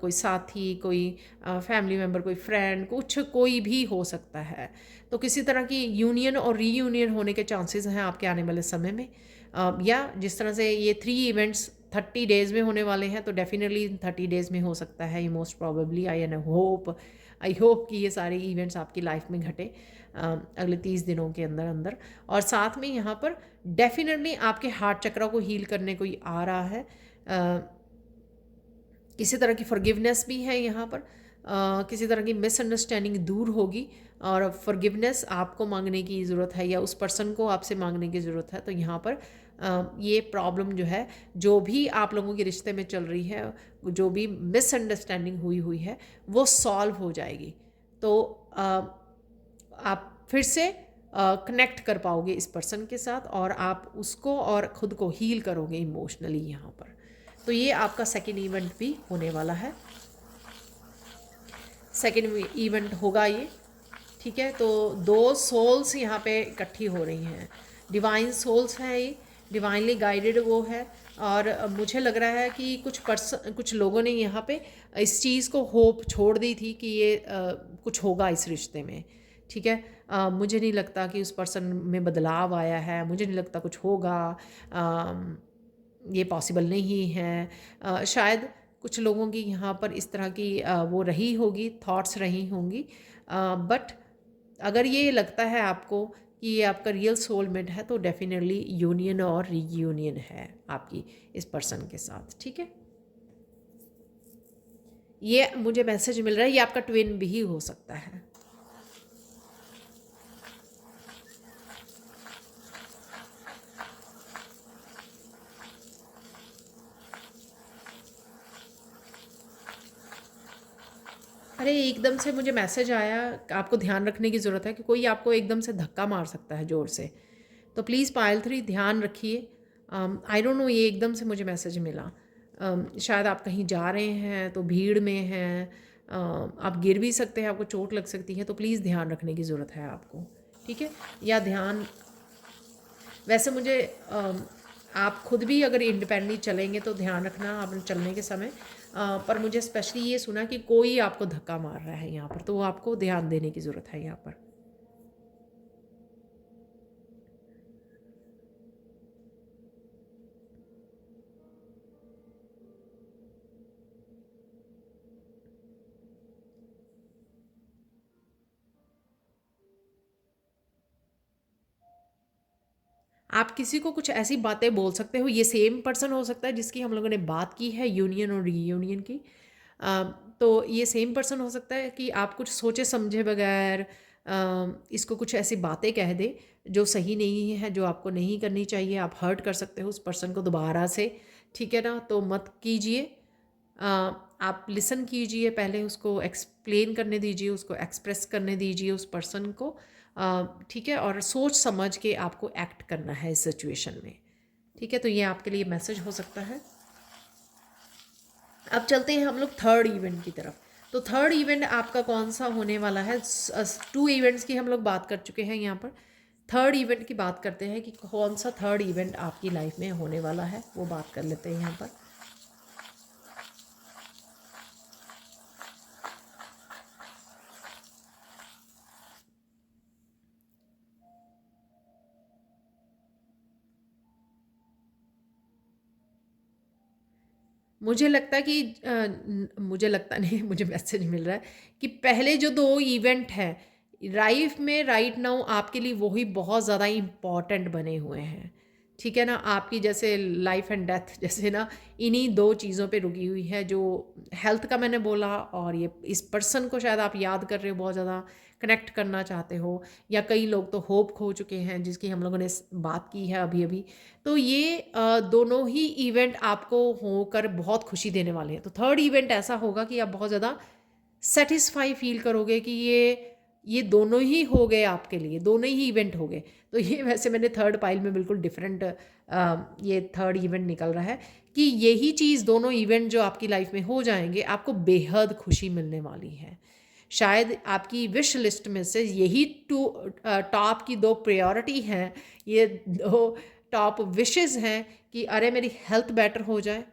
कोई साथी, कोई फैमिली मेम्बर, कोई फ्रेंड, कुछ कोई भी हो सकता है। तो किसी तरह की यूनियन और रीयूनियन होने के चांसेस हैं आपके आने वाले समय में। या जिस तरह से ये 3 इवेंट्स 30 डेज़ में होने वाले हैं, तो डेफिनेटली 30 डेज़ में हो सकता है ये, मोस्ट प्रॉबेबली। आई होप कि ये सारे इवेंट्स आपकी लाइफ में घटे अगले 30 दिनों के अंदर अंदर। और साथ में यहाँ पर डेफिनेटली आपके हार्ट चक्र को हील करने कोई आ रहा है। किसी तरह की फॉरगिवनेस भी है यहाँ पर, किसी तरह की मिसअंडरस्टैंडिंग दूर होगी और फॉरगिवनेस आपको मांगने की ज़रूरत है या उस पर्सन को आपसे मांगने की ज़रूरत है। तो यहाँ पर ये प्रॉब्लम जो है, जो भी आप लोगों के रिश्ते में चल रही है, जो भी मिसअंडरस्टैंडिंग हुई है, वो सॉल्व हो जाएगी। तो आप फिर से कनेक्ट कर पाओगे इस पर्सन के साथ और आप उसको और ख़ुद को हील करोगे इमोशनली यहाँ पर। तो ये आपका सेकेंड इवेंट भी होने वाला है, सेकेंड इवेंट होगा ये, ठीक है। तो 2 सोल्स यहाँ पे इकट्ठी हो रही हैं, डिवाइन सोल्स हैं ये, डिवाइनली गाइडेड वो है। और मुझे लग रहा है कि कुछ लोगों ने यहाँ पे इस चीज़ को होप छोड़ दी थी कि ये कुछ होगा इस रिश्ते में, ठीक है। मुझे नहीं लगता कि उस पर्सन में बदलाव आया है, मुझे नहीं लगता कुछ होगा, ये पॉसिबल नहीं है। शायद कुछ लोगों की यहाँ पर इस तरह की वो रही होगी, थॉट्स रही होंगी, बट अगर ये लगता है आपको कि ये आपका रियल सोलमेट है, तो डेफिनेटली यूनियन और रीयूनियन है आपकी इस पर्सन के साथ, ठीक है। ये मुझे मैसेज मिल रहा है, ये आपका ट्विन भी हो सकता है। अरे एकदम से मुझे मैसेज आया, आपको ध्यान रखने की ज़रूरत है कि कोई आपको एकदम से धक्का मार सकता है ज़ोर से, तो प्लीज़ पायल 3 ध्यान रखिए। आई डोंट नो, ये एकदम से मुझे मैसेज मिला। शायद आप कहीं जा रहे हैं तो भीड़ में हैं, आप गिर भी सकते हैं, आपको चोट लग सकती है, तो प्लीज़ ध्यान रखने की ज़रूरत है आपको, ठीक है। या ध्यान, वैसे मुझे आप खुद भी अगर इंडिपेंडेंटली चलेंगे तो ध्यान रखना आप चलने के समय, पर मुझे स्पेशली ये सुना कि कोई आपको धक्का मार रहा है यहाँ पर, तो वो आपको ध्यान देने की ज़रूरत है यहाँ पर। आप किसी को कुछ ऐसी बातें बोल सकते हो, ये सेम पर्सन हो सकता है जिसकी हम लोगों ने बात की है यूनियन और रीयूनियन की। अ, तो ये सेम पर्सन हो सकता है कि आप कुछ सोचे समझे बगैर इसको कुछ ऐसी बातें कह दे जो सही नहीं है, जो आपको नहीं करनी चाहिए। आप हर्ट कर सकते हो उस पर्सन को दोबारा से, ठीक है ना? तो मत कीजिए। आप लिसन कीजिए, पहले उसको एक्सप्लेन करने दीजिए, उसको एक्सप्रेस करने दीजिए उस पर्सन को, ठीक है? और सोच समझ के आपको एक्ट करना है इस सिचुएशन में, ठीक है? तो ये आपके लिए मैसेज हो सकता है। अब चलते हैं हम लोग थर्ड इवेंट की तरफ। तो थर्ड इवेंट आपका कौन सा होने वाला है? 2 इवेंट्स की हम लोग बात कर चुके हैं यहाँ पर। थर्ड इवेंट की बात करते हैं कि कौन सा थर्ड इवेंट आपकी लाइफ में होने वाला है, वो बात कर लेते हैं यहाँ पर। मुझे लगता है कि मुझे लगता नहीं, मुझे मैसेज मिल रहा है कि पहले जो 2 इवेंट हैं लाइफ में राइट नाउ आपके लिए वही बहुत ज़्यादा इम्पॉर्टेंट बने हुए हैं, ठीक है ना? आपकी जैसे लाइफ एंड डेथ जैसे ना इन्हीं 2 चीज़ों पे रुकी हुई है। जो हेल्थ का मैंने बोला, और ये इस पर्सन को शायद आप याद कर रहे हो, बहुत ज़्यादा कनेक्ट करना चाहते हो, या कई लोग तो होप खो चुके हैं जिसकी हम लोगों ने बात की है अभी अभी। तो ये दोनों ही इवेंट आपको होकर बहुत खुशी देने वाले हैं। तो थर्ड इवेंट ऐसा होगा कि आप बहुत ज़्यादा सेटिस्फाई फील करोगे कि ये दोनों ही हो गए आपके लिए, दोनों ही इवेंट हो गए। तो ये वैसे मैंने थर्ड पाइल में बिल्कुल डिफरेंट ये थर्ड इवेंट निकल रहा है कि यही चीज़, दोनों इवेंट जो आपकी लाइफ में हो जाएंगे, आपको बेहद खुशी मिलने वाली है। शायद आपकी विश लिस्ट में से यही टॉप की 2 प्रायोरिटी हैं, ये 2 टॉप विशेस हैं कि अरे मेरी हेल्थ बेटर हो जाए,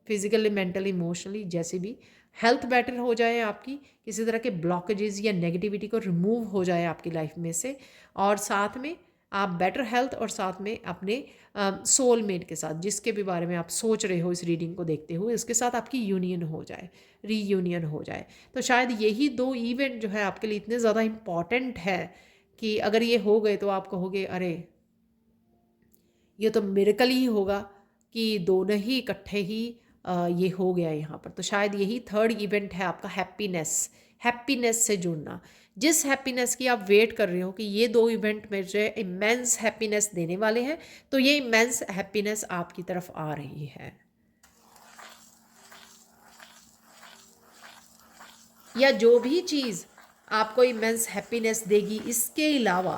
फिजिकली मेंटली इमोशनली जैसे भी हेल्थ बेटर हो जाए आपकी, किसी तरह के ब्लॉकेजेस या नेगेटिविटी को रिमूव हो जाए आपकी लाइफ में से, और साथ में आप बेटर हेल्थ, और साथ में अपने सोलमेट के साथ, जिसके भी बारे में आप सोच रहे हो इस रीडिंग को देखते हुए, उसके साथ आपकी यूनियन हो जाए, रीयूनियन हो जाए। तो शायद यही 2 इवेंट जो है आपके लिए इतने ज़्यादा इम्पॉर्टेंट है कि अगर ये हो गए तो आप कहोगे अरे ये तो मिरेकल ही होगा कि दोनों ही इकट्ठे ही ये हो गया यहाँ पर। तो शायद यही थर्ड इवेंट है आपका हैप्पीनेस, हैप्पीनेस से जुड़ना। जिस हैप्पीनेस की आप वेट कर रहे हो कि ये 2 इवेंट मुझे इमेंस हैप्पीनेस देने वाले हैं, तो ये इमेंस हैप्पीनेस आपकी तरफ आ रही है। या जो भी चीज़ आपको इमेंस हैप्पीनेस देगी इसके अलावा,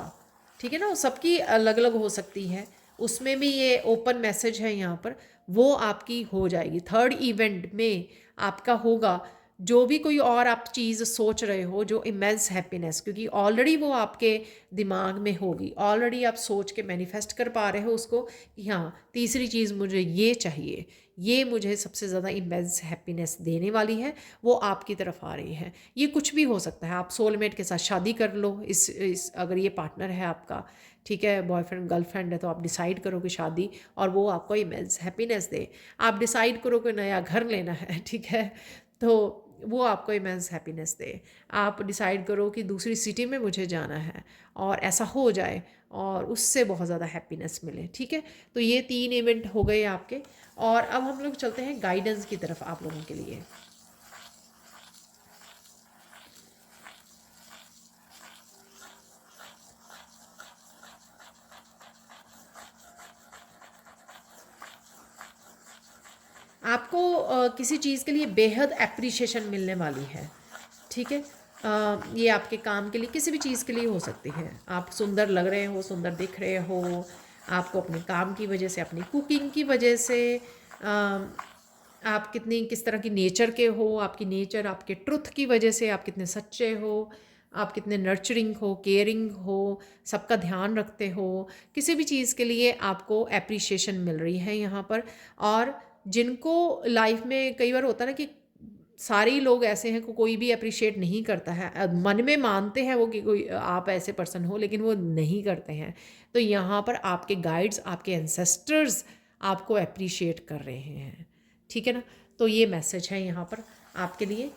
ठीक है ना? वो सबकी अलग अलग हो सकती है, उसमें भी ये ओपन मैसेज है यहाँ पर, वो आपकी हो जाएगी थर्ड इवेंट में। आपका होगा जो भी कोई और आप चीज़ सोच रहे हो, जो इमेंस हैप्पीनेस, क्योंकि ऑलरेडी वो आपके दिमाग में होगी, ऑलरेडी आप सोच के मैनिफेस्ट कर पा रहे हो उसको कि हाँ तीसरी चीज़ मुझे ये चाहिए, ये मुझे सबसे ज़्यादा इमेंस हैप्पीनेस देने वाली है, वो आपकी तरफ आ रही है। ये कुछ भी हो सकता है, आप सोलमेट के साथ शादी कर लो, इस अगर ये पार्टनर है आपका, ठीक है, बॉयफ्रेंड गर्लफ्रेंड है, तो आप डिसाइड करो कि शादी, और वो आपको इमेंस हैप्पीनेस दे। आप डिसाइड करो कि नया घर लेना है, ठीक है, तो वो आपको इमेंस हैप्पीनेस दे। आप डिसाइड करो कि दूसरी सिटी में मुझे जाना है, और ऐसा हो जाए और उससे बहुत ज़्यादा हैप्पीनेस मिले, ठीक है। तो ये 3 इवेंट हो गए आपके। और अब हम लोग चलते हैं गाइडेंस की तरफ आप लोगों के लिए। आपको किसी चीज़ के लिए बेहद एप्रिशिएशन मिलने वाली है, ठीक है। ये आपके काम के लिए, किसी भी चीज़ के लिए हो सकती है। आप सुंदर लग रहे हो, सुंदर दिख रहे हो, आपको अपने काम की वजह से, अपनी कुकिंग की वजह से, आप कितनी किस तरह की नेचर के हो, आपकी नेचर, आपके ट्रुथ की वजह से, आप कितने सच्चे हो, आप कितने नर्चरिंग हो, केयरिंग हो, सबका ध्यान रखते हो, किसी भी चीज़ के लिए आपको एप्रिशिएशन मिल रही है यहाँ पर। और जिनको लाइफ में कई बार होता है ना कि सारे ही लोग ऐसे हैं को कोई भी अप्रिशिएट नहीं करता है, मन में मानते हैं वो कि कोई आप ऐसे पर्सन हो, लेकिन वो नहीं करते हैं। तो यहाँ पर आपके गाइड्स, आपके एंसेस्टर्स आपको अप्रिशिएट कर रहे हैं, ठीक है ना। तो ये मैसेज है यहाँ पर आपके लिए।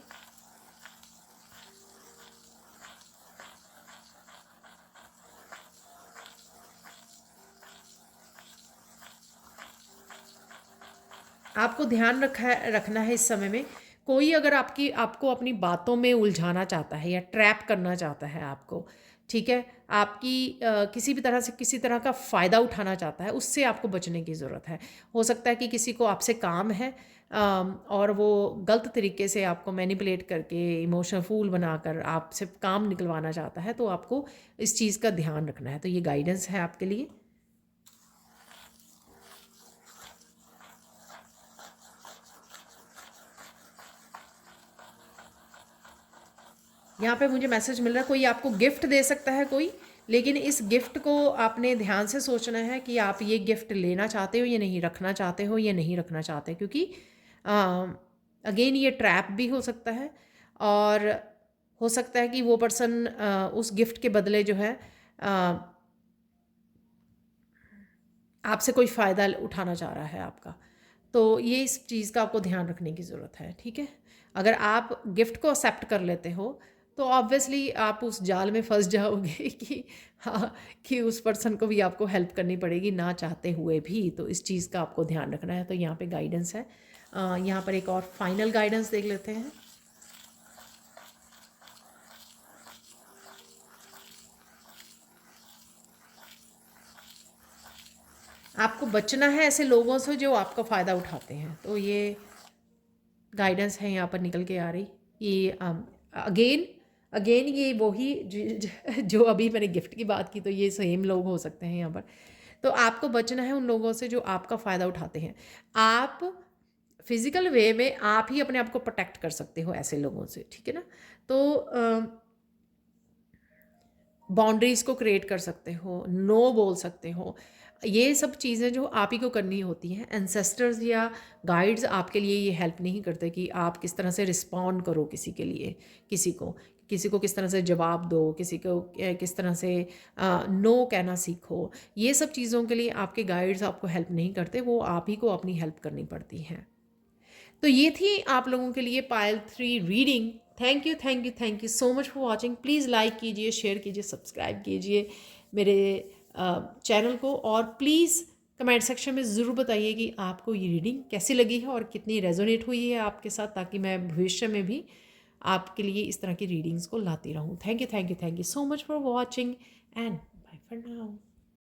आपको ध्यान रखना है इस समय में, कोई अगर आपको अपनी बातों में उलझाना चाहता है या ट्रैप करना चाहता है आपको, ठीक है, आपकी किसी भी तरह से किसी तरह का फ़ायदा उठाना चाहता है, उससे आपको बचने की ज़रूरत है। हो सकता है कि किसी को आपसे काम है, और वो गलत तरीके से आपको मैनिपुलेट करके इमोशनल फूल बनाकर आपसे काम निकलवाना चाहता है, तो आपको इस चीज़ का ध्यान रखना है। तो ये गाइडेंस है आपके लिए। यहाँ पे मुझे मैसेज मिल रहा है, कोई आपको गिफ्ट दे सकता है कोई, लेकिन इस गिफ्ट को आपने ध्यान से सोचना है कि आप ये गिफ्ट लेना चाहते हो या नहीं, रखना चाहते हो या नहीं रखना चाहते, क्योंकि अगेन ये ट्रैप भी हो सकता है, और हो सकता है कि वो पर्सन उस गिफ्ट के बदले जो है आपसे कोई फ़ायदा उठाना चाह रहा है आपका। तो ये इस चीज़ का आपको ध्यान रखने की ज़रूरत है, ठीक है। अगर आप गिफ्ट को एक्सेप्ट कर लेते हो तो ऑब्वियसली आप उस जाल में फंस जाओगे कि हाँ, कि उस पर्सन को भी आपको हेल्प करनी पड़ेगी ना चाहते हुए भी। तो इस चीज़ का आपको ध्यान रखना है। तो यहाँ पे गाइडेंस है। यहाँ पर एक और फाइनल गाइडेंस देख लेते हैं। आपको बचना है ऐसे लोगों से जो आपका फ़ायदा उठाते हैं। तो ये गाइडेंस है यहाँ पर निकल के आ रही। ये अगेन अगेन ये वही जो अभी मैंने गिफ्ट की बात की, तो ये सेम लोग हो सकते हैं यहाँ पर। तो आपको बचना है उन लोगों से जो आपका फ़ायदा उठाते हैं। आप फिज़िकल वे में आप ही अपने आप को प्रोटेक्ट कर सकते हो ऐसे लोगों से, ठीक है ना। तो बाउंड्रीज़ को क्रिएट कर सकते हो, नो बोल सकते हो। ये सब चीज़ें जो आप ही को करनी होती हैं। एंसेस्टर्स या गाइड्स आपके लिए ये हेल्प नहीं करते कि आप किस तरह से रिस्पॉन्ड करो किसी के लिए, किसी को किस तरह से जवाब दो, किसी को किस तरह से नो कहना सीखो। ये सब चीज़ों के लिए आपके गाइड्स आपको हेल्प नहीं करते, वो आप ही को अपनी हेल्प करनी पड़ती है। तो ये थी आप लोगों के लिए पायल 3 reading. Thank you so much for watching. Please like कीजिए, शेयर कीजिए, सब्सक्राइब कीजिए मेरे चैनल को, और प्लीज़ कमेंट सेक्शन में ज़रूर बताइए कि आपको ये रीडिंग कैसी लगी है और कितनी रेजोनेट हुई है आपके साथ, ताकि मैं भविष्य में भी आपके लिए इस तरह की रीडिंग्स को लाती रहूँ। Thank you so much for watching, and bye for now.